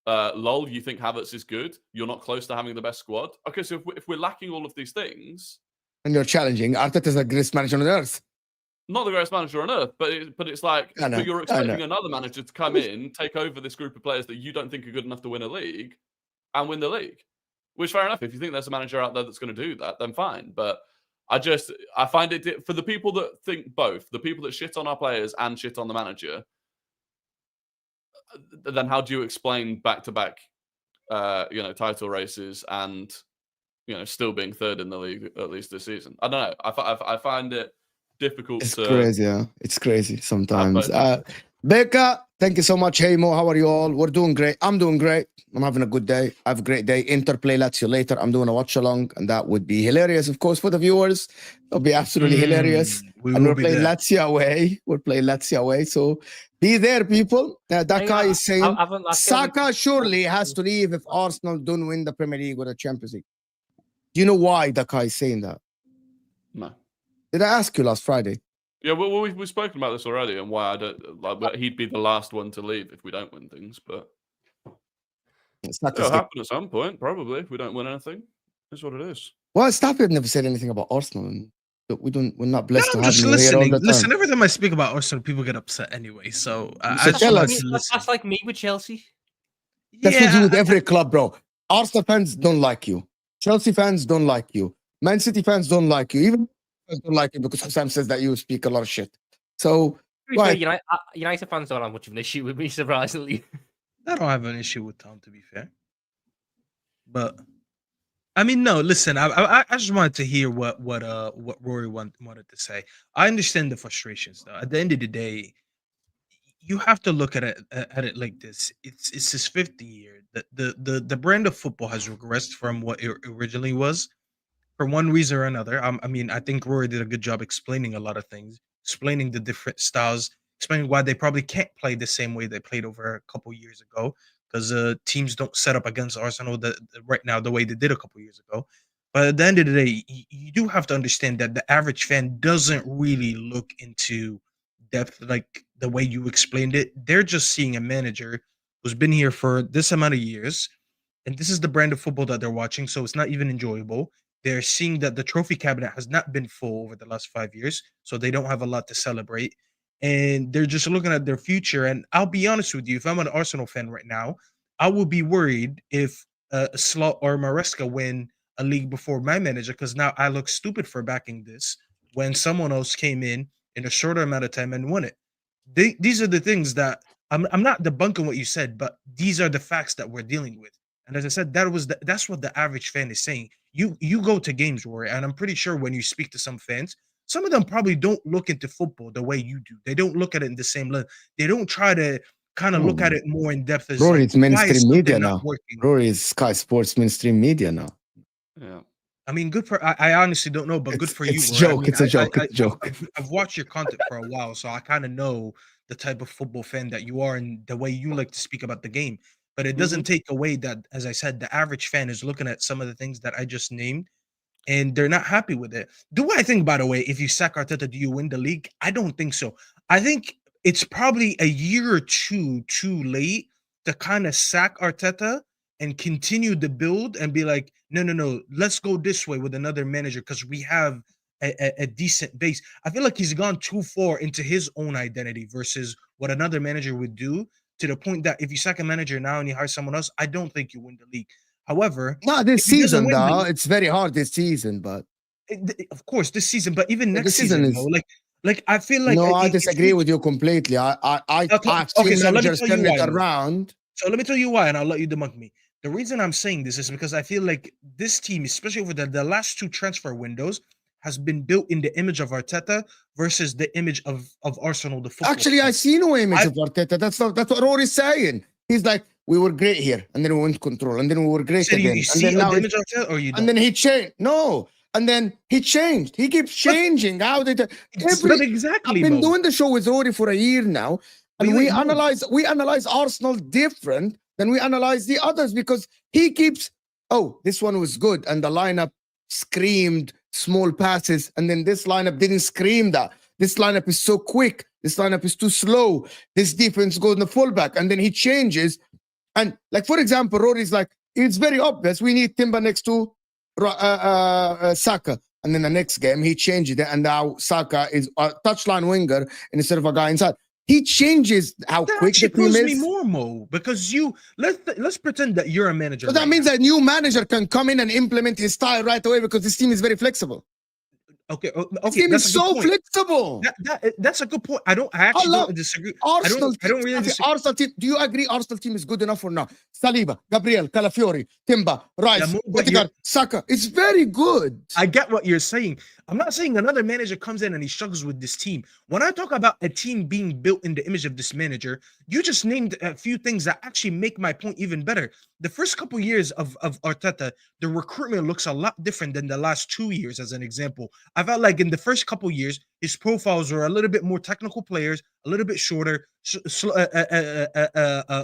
lol, you think Havertz is good? You're not close to having the best squad? Okay, so if we're lacking all of these things... And you're challenging, Arteta's the greatest manager on earth. Not the greatest manager on earth, but it's like but you're expecting another manager to come in, take over this group of players that you don't think are good enough to win a league, and win the league. Which, fair enough. If you think there's a manager out there that's going to do that, then fine. But I find it for the people that think both, the people that shit on our players and shit on the manager. Then how do you explain back-to-back, title races and still being third in the league at least this season? I don't know. I find it difficult. It's crazy, yeah. It's crazy sometimes. Becca, thank you so much. Hey Mo, how are you all? We're doing great. I'm doing great. I'm having a good day. I have a great day. Inter play Lazio later. I'm doing a watch along, and that would be hilarious, of course, for the viewers. It'll be absolutely hilarious. And we're playing Lazio away. We're playing Lazio away. So be there, people. That guy is saying Saka surely has to leave if Arsenal don't win the Premier League or the Champions League. Do you know why that guy is saying that? No. Did I ask you last Friday? Yeah, well, we've spoken about this already, and why I don't like. He'd be the last one to leave if we don't win things, but it'll happen at some point, probably. If we don't win anything, that's what it is. Well, Staffy never said anything about Arsenal, and we're not blessed to have just him here all the time. Listen, every time I speak about Arsenal, people get upset anyway. So that's like me with Chelsea. That's what you do with every club, bro. Arsenal fans don't like you. Chelsea fans don't like you. Man City fans don't like you. Even don't like it because Sam says that you speak a lot of shit. So United fans don't have much of an issue with me, surprisingly. I don't have an issue with Tom, to be fair. But I mean, no. Listen, I just wanted to hear what Rory wanted to say. I understand the frustrations, though. At the end of the day, you have to look at it like this. It's his 5th year. The brand of football has regressed from what it originally was. For one reason or another. I mean, I think Rory did a good job explaining a lot of things, explaining the different styles, explaining why they probably can't play the same way they played over a couple years ago, because teams don't set up against Arsenal right now the way they did a couple years ago. But at the end of the day, you do have to understand that the average fan doesn't really look into depth like the way you explained it. They're just seeing a manager who's been here for this amount of years, and this is the brand of football that they're watching, so it's not even enjoyable. They're seeing that the trophy cabinet has not been full over the last 5 years, so they don't have a lot to celebrate. And they're just looking at their future. And I'll be honest with you, if I'm an Arsenal fan right now, I would be worried if Slot or Maresca win a league before my manager, because now I look stupid for backing this when someone else came in a shorter amount of time and won it. These are the things that I'm not debunking what you said, but these are the facts that we're dealing with. And as I said, that's what the average fan is saying. You go to games, Rory, and I'm pretty sure when you speak to some fans, some of them probably don't look into football the way you do. They don't look at it in the same level. They don't try to kind of look at it more in depth. As Rory, it's mainstream media now. Rory is Sky Sports mainstream media now. Yeah. I mean, good for I honestly don't know, but good for you. It's a joke. It's a joke. I've watched your content for a while, so I kind of know the type of football fan that you are and the way you like to speak about the game. But it doesn't take away that, as I said, the average fan is looking at some of the things that I just named, and they're not happy with it. Do I think, by the way, if you sack Arteta, do you win the league? I don't think so. I think it's probably a year or two too late to kind of sack Arteta and continue the build and be like, no, let's go this way with another manager because we have a decent base. I feel like he's gone too far into his own identity versus what another manager would do, to the point that if you sack a manager now and you hire someone else, I don't think you win the league. However, not this if he doesn't season, win though. the- It's very hard this season, but of course, this season, but even But next this season season, is- though, like I feel like no, I if disagree you- with you completely. I've Okay, seen so let me managers tell you turn it why, though. around. So let me tell you why, and I'll let you debunk me. The reason I'm saying this is because I feel like this team, especially over the last 2 transfer windows, has been built in the image of Arteta versus the image of Arsenal, the football Actually, I club. see no image I- of Arteta. That's what Rory's saying. He's like, we were great here, and then we went control, and then we were great So again, you and see then the now image of Arteta, or you don't? and then he changed. No, and then he changed. He keeps changing. How did But I've exactly, been Mo. doing the show with Rory for a year now, and Wait, Mo. we analyze Arsenal different than we analyze the others because he keeps. Oh, this one was good, and the lineup screamed small passes, and then this lineup didn't scream that. This lineup is so quick. This lineup is too slow. This defense goes in the fullback, and then he changes. And like for example, Rory's like, it's very obvious. We need Timber next to Saka. And then the next game, he changed it. And now Saka is a touchline winger instead of a guy inside. He changes how That quick the actually team proves me is. more, Mo, because let's pretend that you're a manager. So that right means now. a new manager can come in and implement his style right away because this team is very flexible. Okay, This okay, team that's is a good so point. flexible. That's a good point. I actually love don't disagree. Arsenal, I don't really disagree. Arsenal team. Do you agree Arsenal team is good enough or not? Saliba, Gabriel, Calafiori, Timber, Rice, Mo, but Odegaard, Saka. It's very good. I get what you're saying. I'm not saying another manager comes in and he struggles with this team. When I talk about a team being built in the image of this manager, you just named a few things that actually make my point even better. The first couple years of Arteta, the recruitment looks a lot different than the last 2 years, as an example. I felt like in the first couple years, his profiles were a little bit more technical players, a little bit shorter,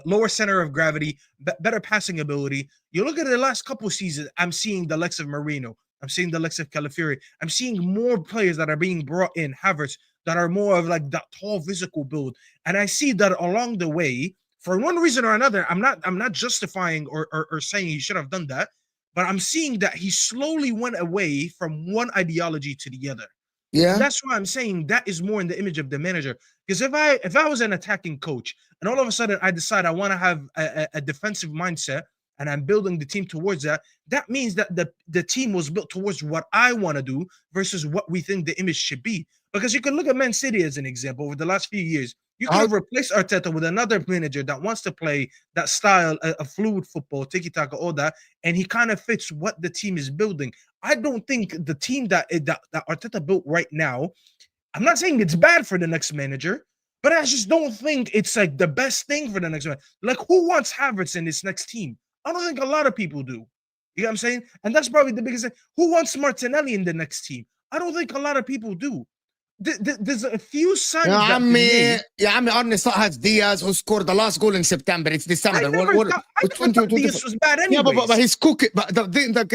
lower center of gravity, better passing ability. You look at the last couple seasons, I'm seeing the likes of Marino. I'm seeing the likes of Calafiori. I'm seeing more players that are being brought in, Havertz, that are more of like that tall physical build. And I see that along the way, for one reason or another, I'm not justifying or saying he should have done that, but I'm seeing that he slowly went away from one ideology to the other. Yeah. And that's why I'm saying that is more in the image of the manager. Because if I was an attacking coach and all of a sudden I decide I want to have a defensive mindset and I'm building the team towards that, that means that the team was built towards what I want to do versus what we think the image should be. Because you can look at Man City as an example. Over the last few years, you could have replaced Arteta with another manager that wants to play that style of fluid football, tiki-taka, all that, and he kind of fits what the team is building. I don't think the team that Arteta built right now, I'm not saying it's bad for the next manager, but I just don't think it's like the best thing for the next one. Like, who wants Havertz in this next team? I don't think a lot of people do. You know what I'm saying? And that's probably the biggest thing. Who wants Martinelli in the next team? I don't think a lot of people do. There's a few signs. I mean, Arne has Diaz who scored the last goal in September. It's December. I never thought Diaz was bad anyway. Yeah, but he's cooking. But the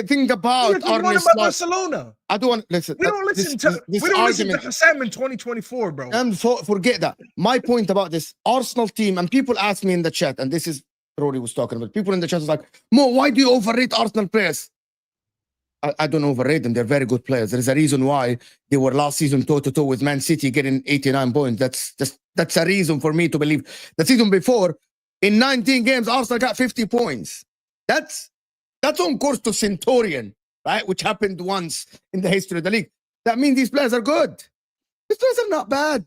thing about Arne Slot, Barcelona. I don't want listen. We don't listen to Hassam in 2024, bro. And forget that. My point about this Arsenal team, and people ask me in the chat, and this is Rory was talking about. People in the chat was like, Mo, why do you overrate Arsenal players? I don't overrate them. They're very good players. There's a reason why they were last season toe-to-toe with Man City getting 89 points. That's a reason for me to believe. The season before, in 19 games, Arsenal got 50 points. That's on course to Centurion, right? Which happened once in the history of the league. That means these players are good. These players are not bad.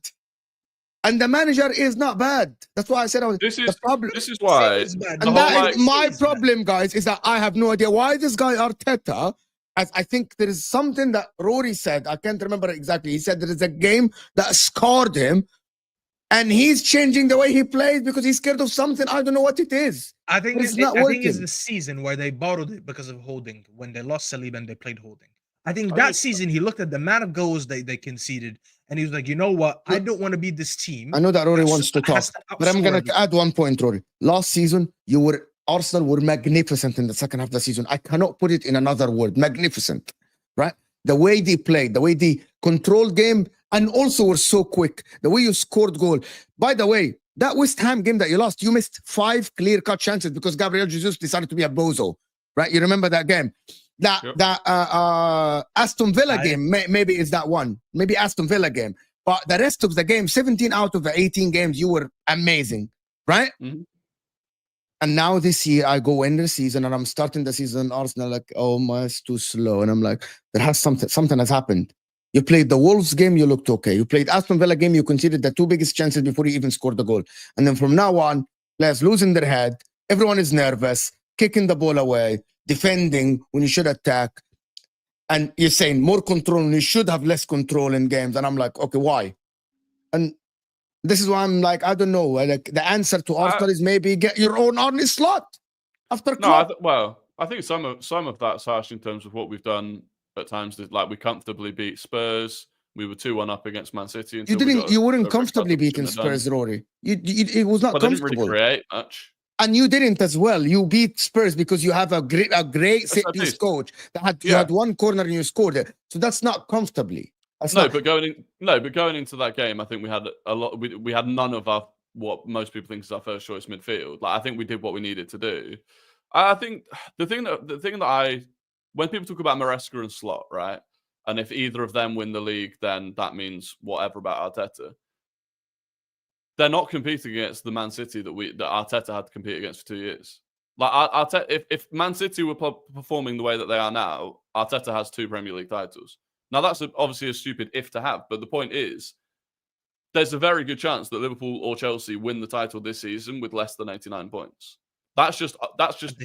And the manager is not bad. That's why I said this is the problem. This is why. And that is my problem, guys, is that I have no idea why this guy Arteta, as I think there is something that Rory said, I can't remember exactly. He said there is a game that scarred him, and he's changing the way he plays because he's scared of something. I don't know what it is. I think it's not working. I think it's the season where they bottled it because of Holding, when they lost Saliba and they played Holding. I think that season he looked at the amount of goals they conceded, and he was like, you know what? I don't want to be this team. I know that Rory wants to talk, but I'm going to add one point, Rory. Last season, Arsenal were magnificent in the second half of the season. I cannot put it in another word. Magnificent, right? The way they played, the way they controlled game, and also were so quick. The way you scored goal. By the way, that West Ham game that you lost, you missed 5 clear-cut chances because Gabriel Jesus decided to be a bozo, right? You remember that game? That Aston Villa game, maybe is that one. Maybe Aston Villa game. But the rest of the game, 17 out of the 18 games, you were amazing, right? Mm-hmm. And now this year, I go in the season and I'm starting the season. Arsenal like, oh my, it's too slow. And I'm like, something has happened. You played the Wolves game, you looked okay. You played Aston Villa game, you conceded the 2 biggest chances before you even scored the goal. And then from now on, players losing their head. Everyone is nervous, kicking the ball away, defending when you should attack. And you're saying more control when you should have less control in games. And I'm like, okay, why? And this is why I'm like, I don't know. Like the answer to Arsenal is maybe get your own Arnie slot after Klopp. I think some of that's harsh in terms of what we've done at times. Like we comfortably beat Spurs. We were 2-1 up against Man City. You weren't comfortably beating Spurs, Rory. It was not comfortable. They didn't really create much. And you didn't as well. You beat Spurs because you have a great set piece coach that you had one corner and you scored it. So that's not comfortably. But going into that game, I think we had a lot. We had none of our what most people think is our first choice midfield. Like I think we did what we needed to do. I think the thing that when people talk about Maresca and Slot, right, and if either of them win the league, then that means whatever about Arteta. They're not competing against the Man City that Arteta had to compete against for 2 years. Like Arteta, if Man City were performing the way that they are now, Arteta has 2 Premier League titles. Now that's obviously a stupid if to have, but the point is, there's a very good chance that Liverpool or Chelsea win the title this season with less than 89 points. That's just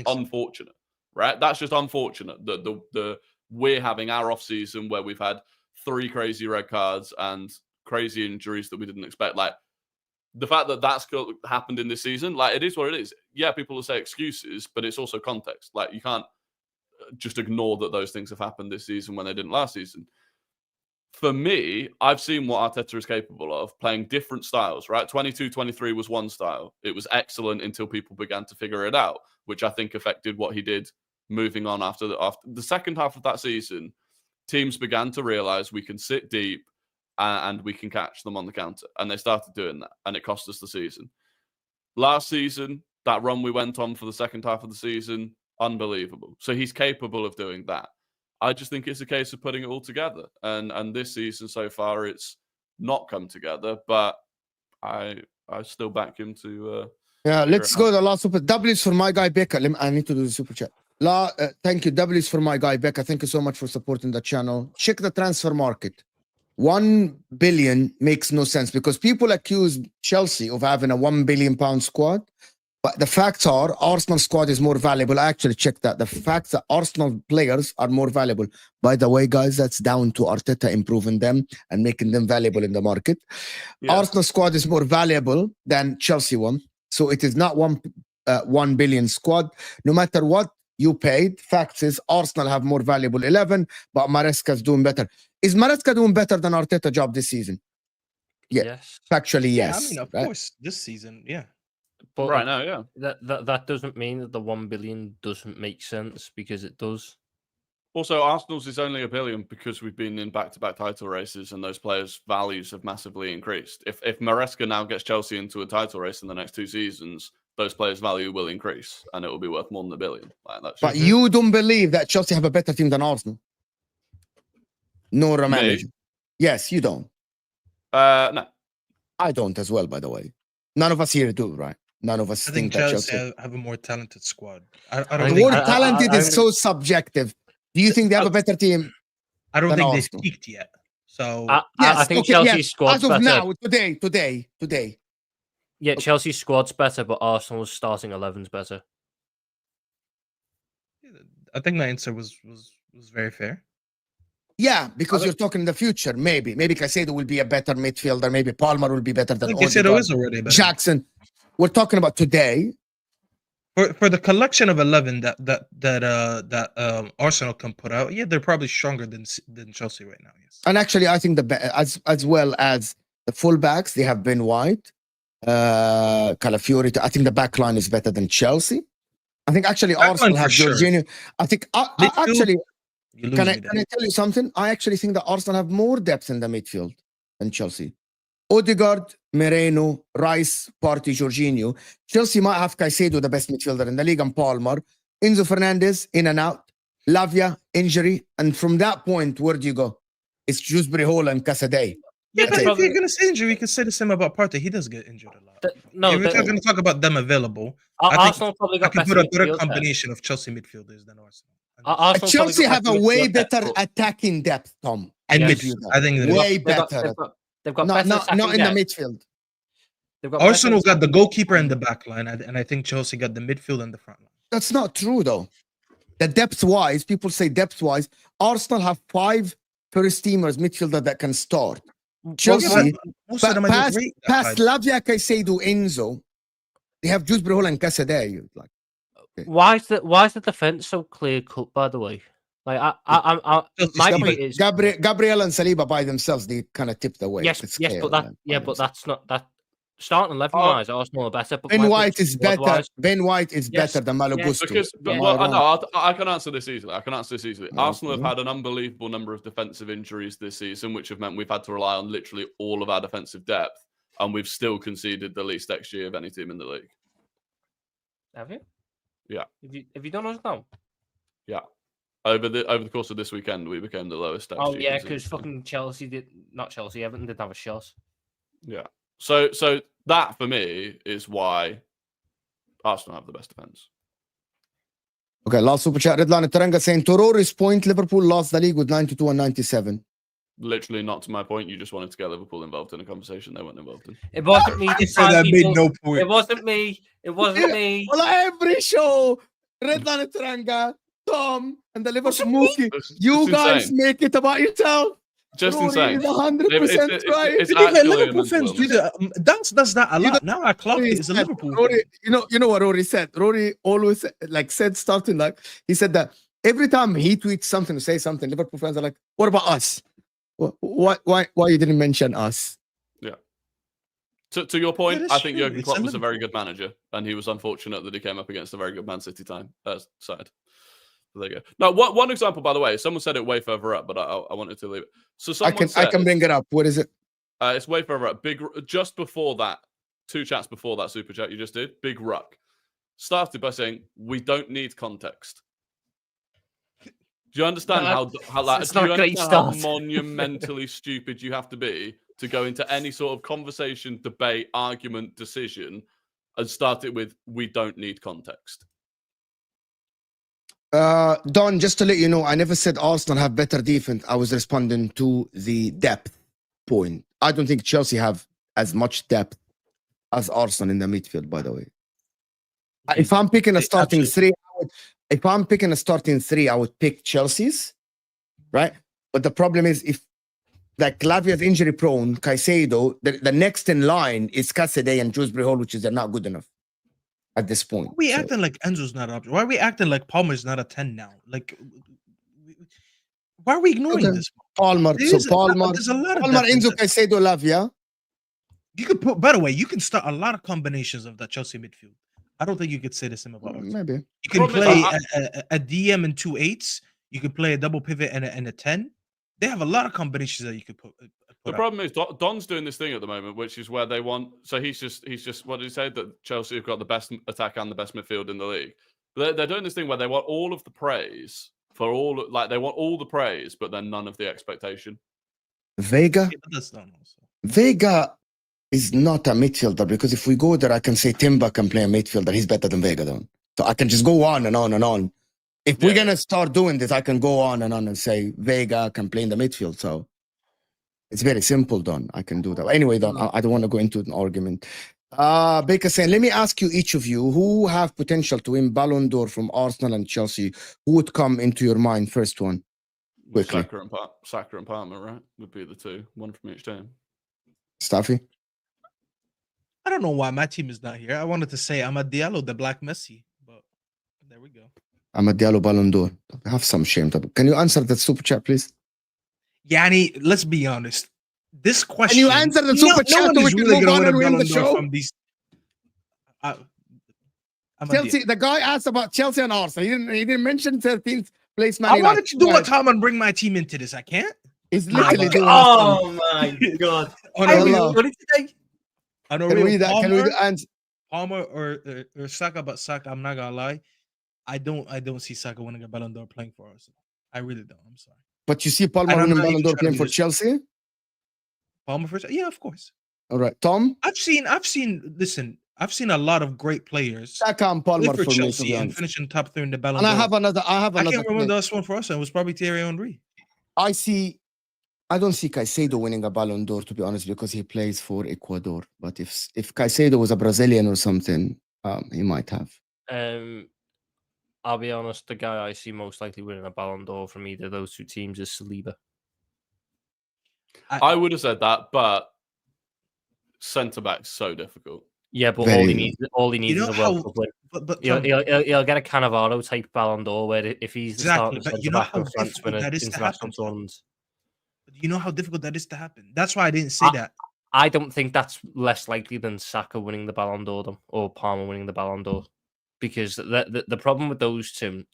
unfortunate, right? That's just unfortunate that we're having our off season where we've had 3 crazy red cards and crazy injuries that we didn't expect. Like the fact that that's happened in this season, like it is what it is. Yeah, people will say excuses, but it's also context. Like you can't just ignore that those things have happened this season when they didn't last season. For me, I've seen what Arteta is capable of playing different styles, right? 22-23 was one style. It was excellent until people began to figure it out, which I think affected what he did moving on after the second half of that season. Teams began to realize we can sit deep and we can catch them on the counter. And they started doing that, and it cost us the season. Last season, that run we went on for the second half of the season, unbelievable. So he's capable of doing that. I just think it's a case of putting it all together. And this season so far, it's not come together, but I still back him to... let's go to the last super. W's for my guy, Becca. I need to do the super chat. Thank you. W's for my guy, Becca. Thank you so much for supporting the channel. Check the transfer market. 1 billion makes no sense because people accuse Chelsea of having a £1 billion squad. But the facts are Arsenal squad is more valuable. I actually checked that. The facts that Arsenal players are more valuable. By the way, guys, that's down to Arteta improving them and making them valuable in the market. Yeah. Arsenal squad is more valuable than Chelsea one. So it is not 1 billion squad. No matter what you paid, facts is Arsenal have more valuable 11, but Maresca's doing better. Is Maresca doing better than Arteta job this season? Yeah. Yes. Factually, yes. I mean, of course, this season, yeah. But right now, yeah. That doesn't mean that the 1 billion doesn't make sense because it does. Also, Arsenal's is only $1 billion because we've been in back-to-back title races and those players' values have massively increased. If Maresca now gets Chelsea into a title race in the next 2 seasons, those players' value will increase and it will be worth more than $1 billion. But you don't believe that Chelsea have a better team than Arsenal? Nor a manager. Yes, you don't. No. I don't as well, by the way. None of us here do, right? None of us think that Chelsea have a more talented squad. The word talented is so subjective. Do you think they have a better team? I don't think they've peaked yet. So I think Chelsea's squad's as of better. Now, today. Yeah, Chelsea's squad's better, but Arsenal's starting 11's better. I think my answer was very fair. Yeah, because you're talking in the future. Maybe Caicedo will be a better midfielder. Maybe Palmer will be better than Caicedo is already better. Jackson. We're talking about today. For the collection of 11 that Arsenal can put out, yeah, they're probably stronger than Chelsea right now. Yes. And actually, I think as well as the fullbacks, they have Ben White, Calafiori. I think the back line is better than Chelsea. I think actually Arsenal have Jorginho. I think actually. Can I tell you something? I actually think that Arsenal have more depth in the midfield than Chelsea. Odegaard, Moreno, Rice, Partey, Jorginho. Chelsea might have Caicedo, the best midfielder in the league, and Palmer. Enzo Fernandez, in and out. Lavia, injury. And from that point, where do you go? It's Shrewsbury Hall and Casadei. but if you're gonna say injury, you can say the same about Partey. He does get injured a lot. If we're going to talk about them available, Arsenal probably got I could put a better combination of Chelsea midfielders than Arsenal. Chelsea have a way better attacking depth, Tom. And midfield, I think way better. They've got not in depth. the midfield. Arsenal got the goalkeeper in the back line, and I think Chelsea got the midfield and the front line. That's not true, though. The depth-wise, people say depth-wise, Arsenal have 5 first-teamers midfielder that can start. Chelsea, past Lavia, Caicedo, Enzo, they have Jude Brehol and Casadei. Like, okay. Why is the defense so clear cut? By the way, like my point is Gabriel and Saliba by themselves, they kind of tip the way. Yes, but that's not that. Starting 11 wise, Arsenal are better. But Ben White is better. Ben White is better than Malo Gusto. Because I can answer this easily. Arsenal have had an unbelievable number of defensive injuries this season, which have meant we've had to rely on literally all of our defensive depth, and we've still conceded the least XG of any team in the league. Have you? Yeah. Have you done us now? Yeah. Over the course of this weekend, we became the lowest XG. Oh yeah, because fucking Everton didn't have a shot. Yeah. So that for me is why Arsenal have the best defense. Okay, last super chat. Redline Taranga saying to Rory's point, Liverpool lost the league with 92 and 97. Literally not to my point. You just wanted to get Liverpool involved in a conversation they weren't involved in. It wasn't me. That made no point. It wasn't me. It wasn't me. Well, every show, Redline Taranga, Tom, and the Liverpool Mookie, you guys make it about yourself. Just Rory insane. Is 100% right. It's Liverpool fans do that. Dance does that a lot. Now I clock it. It's a Liverpool. Rory, you know what Rory said? Rory always said starting he said that every time he tweets something to say something, Liverpool fans are like, "What about us? Why you didn't mention us?" Yeah. To your point, I think Jurgen Klopp was a very good manager, and he was unfortunate that he came up against a very good Man City side. There you go. Now, one example, by the way, someone said it way further up, but I wanted to leave it. So I can bring it up. What is it? It's way further up. Just before that, 2 chats before that super chat you just did. Big Ruck started by saying, "We don't need context." Do you understand how monumentally stupid you have to be to go into any sort of conversation, debate, argument, decision, and start it with "We don't need context"? Don, just to let you know, I never said Arsenal have better defense. I was responding to the depth point. I don't think Chelsea have as much depth as Arsenal in the midfield, by the way. If I'm picking a starting three, I would pick Chelsea's, right? But the problem is if like Lavia's injury prone, Caicedo, the next in line is Casadei and Jude Brehol, which is they're not good enough at this point. Why are we acting like Enzo's not up? Why are we acting like Palmer's not a 10 now? Like, why are we ignoring this? Palmer, there's a lot of Palmer, Enzo, Caicedo, Lavia. You could put, by the way, you can start a lot of combinations of that Chelsea midfield. I don't think you could say the same about Arsenal. Maybe you can play a DM and 2 8s. You could play a double pivot and a 10. They have a lot of combinations that you could put the problem is Don's doing this thing at the moment, which is where they want. So he's just. What did he say? That Chelsea have got the best attack and the best midfield in the league. But they're doing this thing where they want all of the praise for all. Like they want all the praise, but then none of the expectation. Vega is not a midfielder because if we go there, I can say Timber can play a midfielder. He's better than Vega, though. So I can just go on and on and on. If we're gonna start doing this, I can go on and say Vega can play in the midfield. So it's very simple, Don. I can do that. Anyway, Don, I don't want to go into an argument. Baker saying, let me ask you, each of you, who have potential to win Ballon d'Or from Arsenal and Chelsea? Who would come into your mind? First one, quickly. Saka and Palmer, right? Would be the two. One from each team. Staffy? I don't know why my team is not here. I wanted to say Amad Diallo, the Black Messi, but there we go. Amad Diallo Ballon d'Or. Have some shame. Can you answer that super chat, please? Yanni, let's be honest. This question. Can you answer the super chat so we can move on and win the show? From these, Chelsea. The guy asked about Chelsea and Arsenal. He didn't mention 13th place Man United. I wanted to do a Tom and bring my team into this. I can't. He's literally doing oh my god! What did you say? Can we do Palmer or Saka? But Saka, I'm not gonna lie. I don't see Saka winning a Ballon d'Or playing for Arsenal. I really don't. I'm sorry. But you see Palmer winning Ballon d'Or playing for Chelsea? Palmer first? Yeah, of course. All right, Tom. I've seen. Listen, I've seen a lot of great players Saka and play Palmer for for me, to Chelsea be and honest. finish in top 3 in the Ballon And d'Or. I have another. I can't remember the last one for us, and it was probably Thierry Henry. I don't see Caicedo winning a Ballon d'Or, to be honest, because he plays for Ecuador. But if Caicedo was a Brazilian or something, he might have. I'll be honest, the guy I see most likely winning a Ballon d'Or from either of those two teams is Saliba. I would have said that, but centre back's so difficult. Yeah, but Very all he needs is a World Cup win. But He'll get a Cannavaro type Ballon d'Or where if he's the Exactly, starting but you centre know back how and France win difficult an that is to international happen, Tom? tournament. you know how difficult that is to happen. That's why I didn't say that. I don't think that's less likely than Saka winning the Ballon d'Or or Palmer winning the Ballon d'Or, because the problem with those two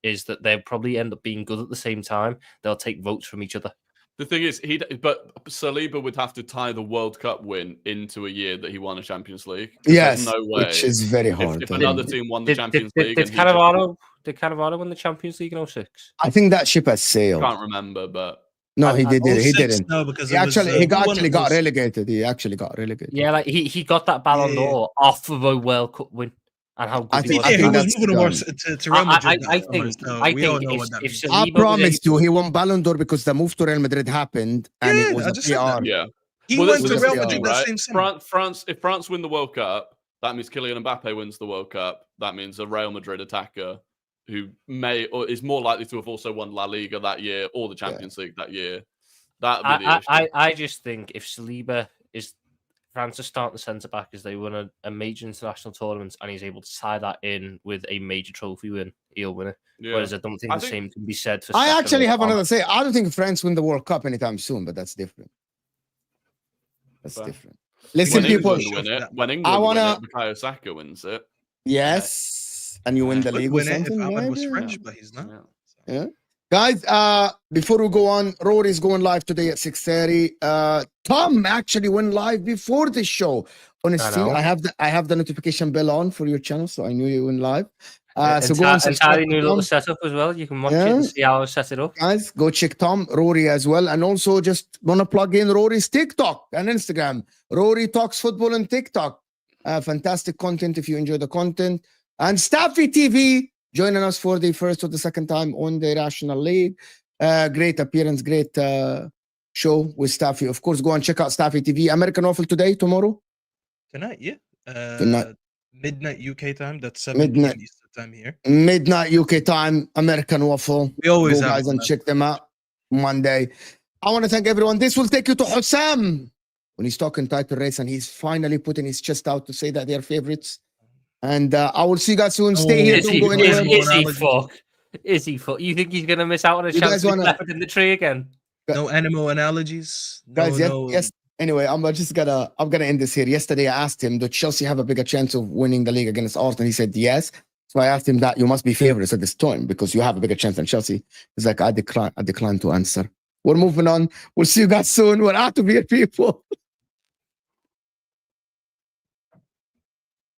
is that they'll probably end up being good at the same time. They'll take votes from each other. The thing is, but Saliba would have to tie the World Cup win into a year that he won a Champions League. Yes, there's no way, which is very hard. If another team won the Champions League, did Cannavaro win the Champions League in 06? I think that ship has sailed. Can't remember, but no, he didn't. He didn't. No, because he actually got relegated. He actually got relegated. Yeah, like he got that Ballon d'Or off of a World Cup win. And how good he was moving towards to Real Madrid. I think if Saliba I promised you he won Ballon d'Or because the move to Real Madrid happened and it was a PR. Yeah. He went to Real Madrid right? that same summer. If France win the World Cup, that means Kylian Mbappe wins the World Cup. That means a Real Madrid attacker who may or is more likely to have also won La Liga that year or the Champions League that year. I just think if Saliba is France's starting centre back as they win a major international tournament and he's able to tie that in with a major trophy win, he'll win it. Yeah. Whereas I don't think the same can be said for. I actually have another say. I don't think France win the World Cup anytime soon, but that's different. That's different. Listen, people. When England win it, Bukayo Saka wins it. Yes, and you win the league or something. If Ahmed was French, but he's not. Yeah. Guys, before we go on, Rory's going live today at 6:30. Tom actually went live before the show. Honestly, I have the notification bell on for your channel, so I knew you went live. So go and entirely new little setup as well. You can watch it and see how I set it up. Guys, go check Tom, Rory as well, and also just wanna plug in Rory's TikTok and Instagram. Rory talks football on TikTok. Fantastic content if you enjoy the content. And Staffy TV. Joining us for the first or the second time on the National League. Great appearance, great show with Staffy. Of course, go and check out Staffy TV. American Waffle today, tomorrow? Tonight, yeah. Tonight. Midnight UK time. That's 7 p.m. Eastern time here. Midnight UK time, American Waffle. We always go, guys, and check them out Monday. I want to thank everyone. This will take you to Hussam when he's talking title race and he's finally putting his chest out to say that they're favorites. And I will see you guys soon. Stay here. Don't go anywhere. Is he fuck? You think he's going to miss out on a chance to be left in the tree again? No animal analogies? Guys, yes. Anyway, I'm gonna end this here. Yesterday, I asked him, did Chelsea have a bigger chance of winning the league against Arsenal? He said yes. So I asked him that you must be favorites at this time because you have a bigger chance than Chelsea. He's like, I decline to answer. We're moving on. We'll see you guys soon. We're out of here, people.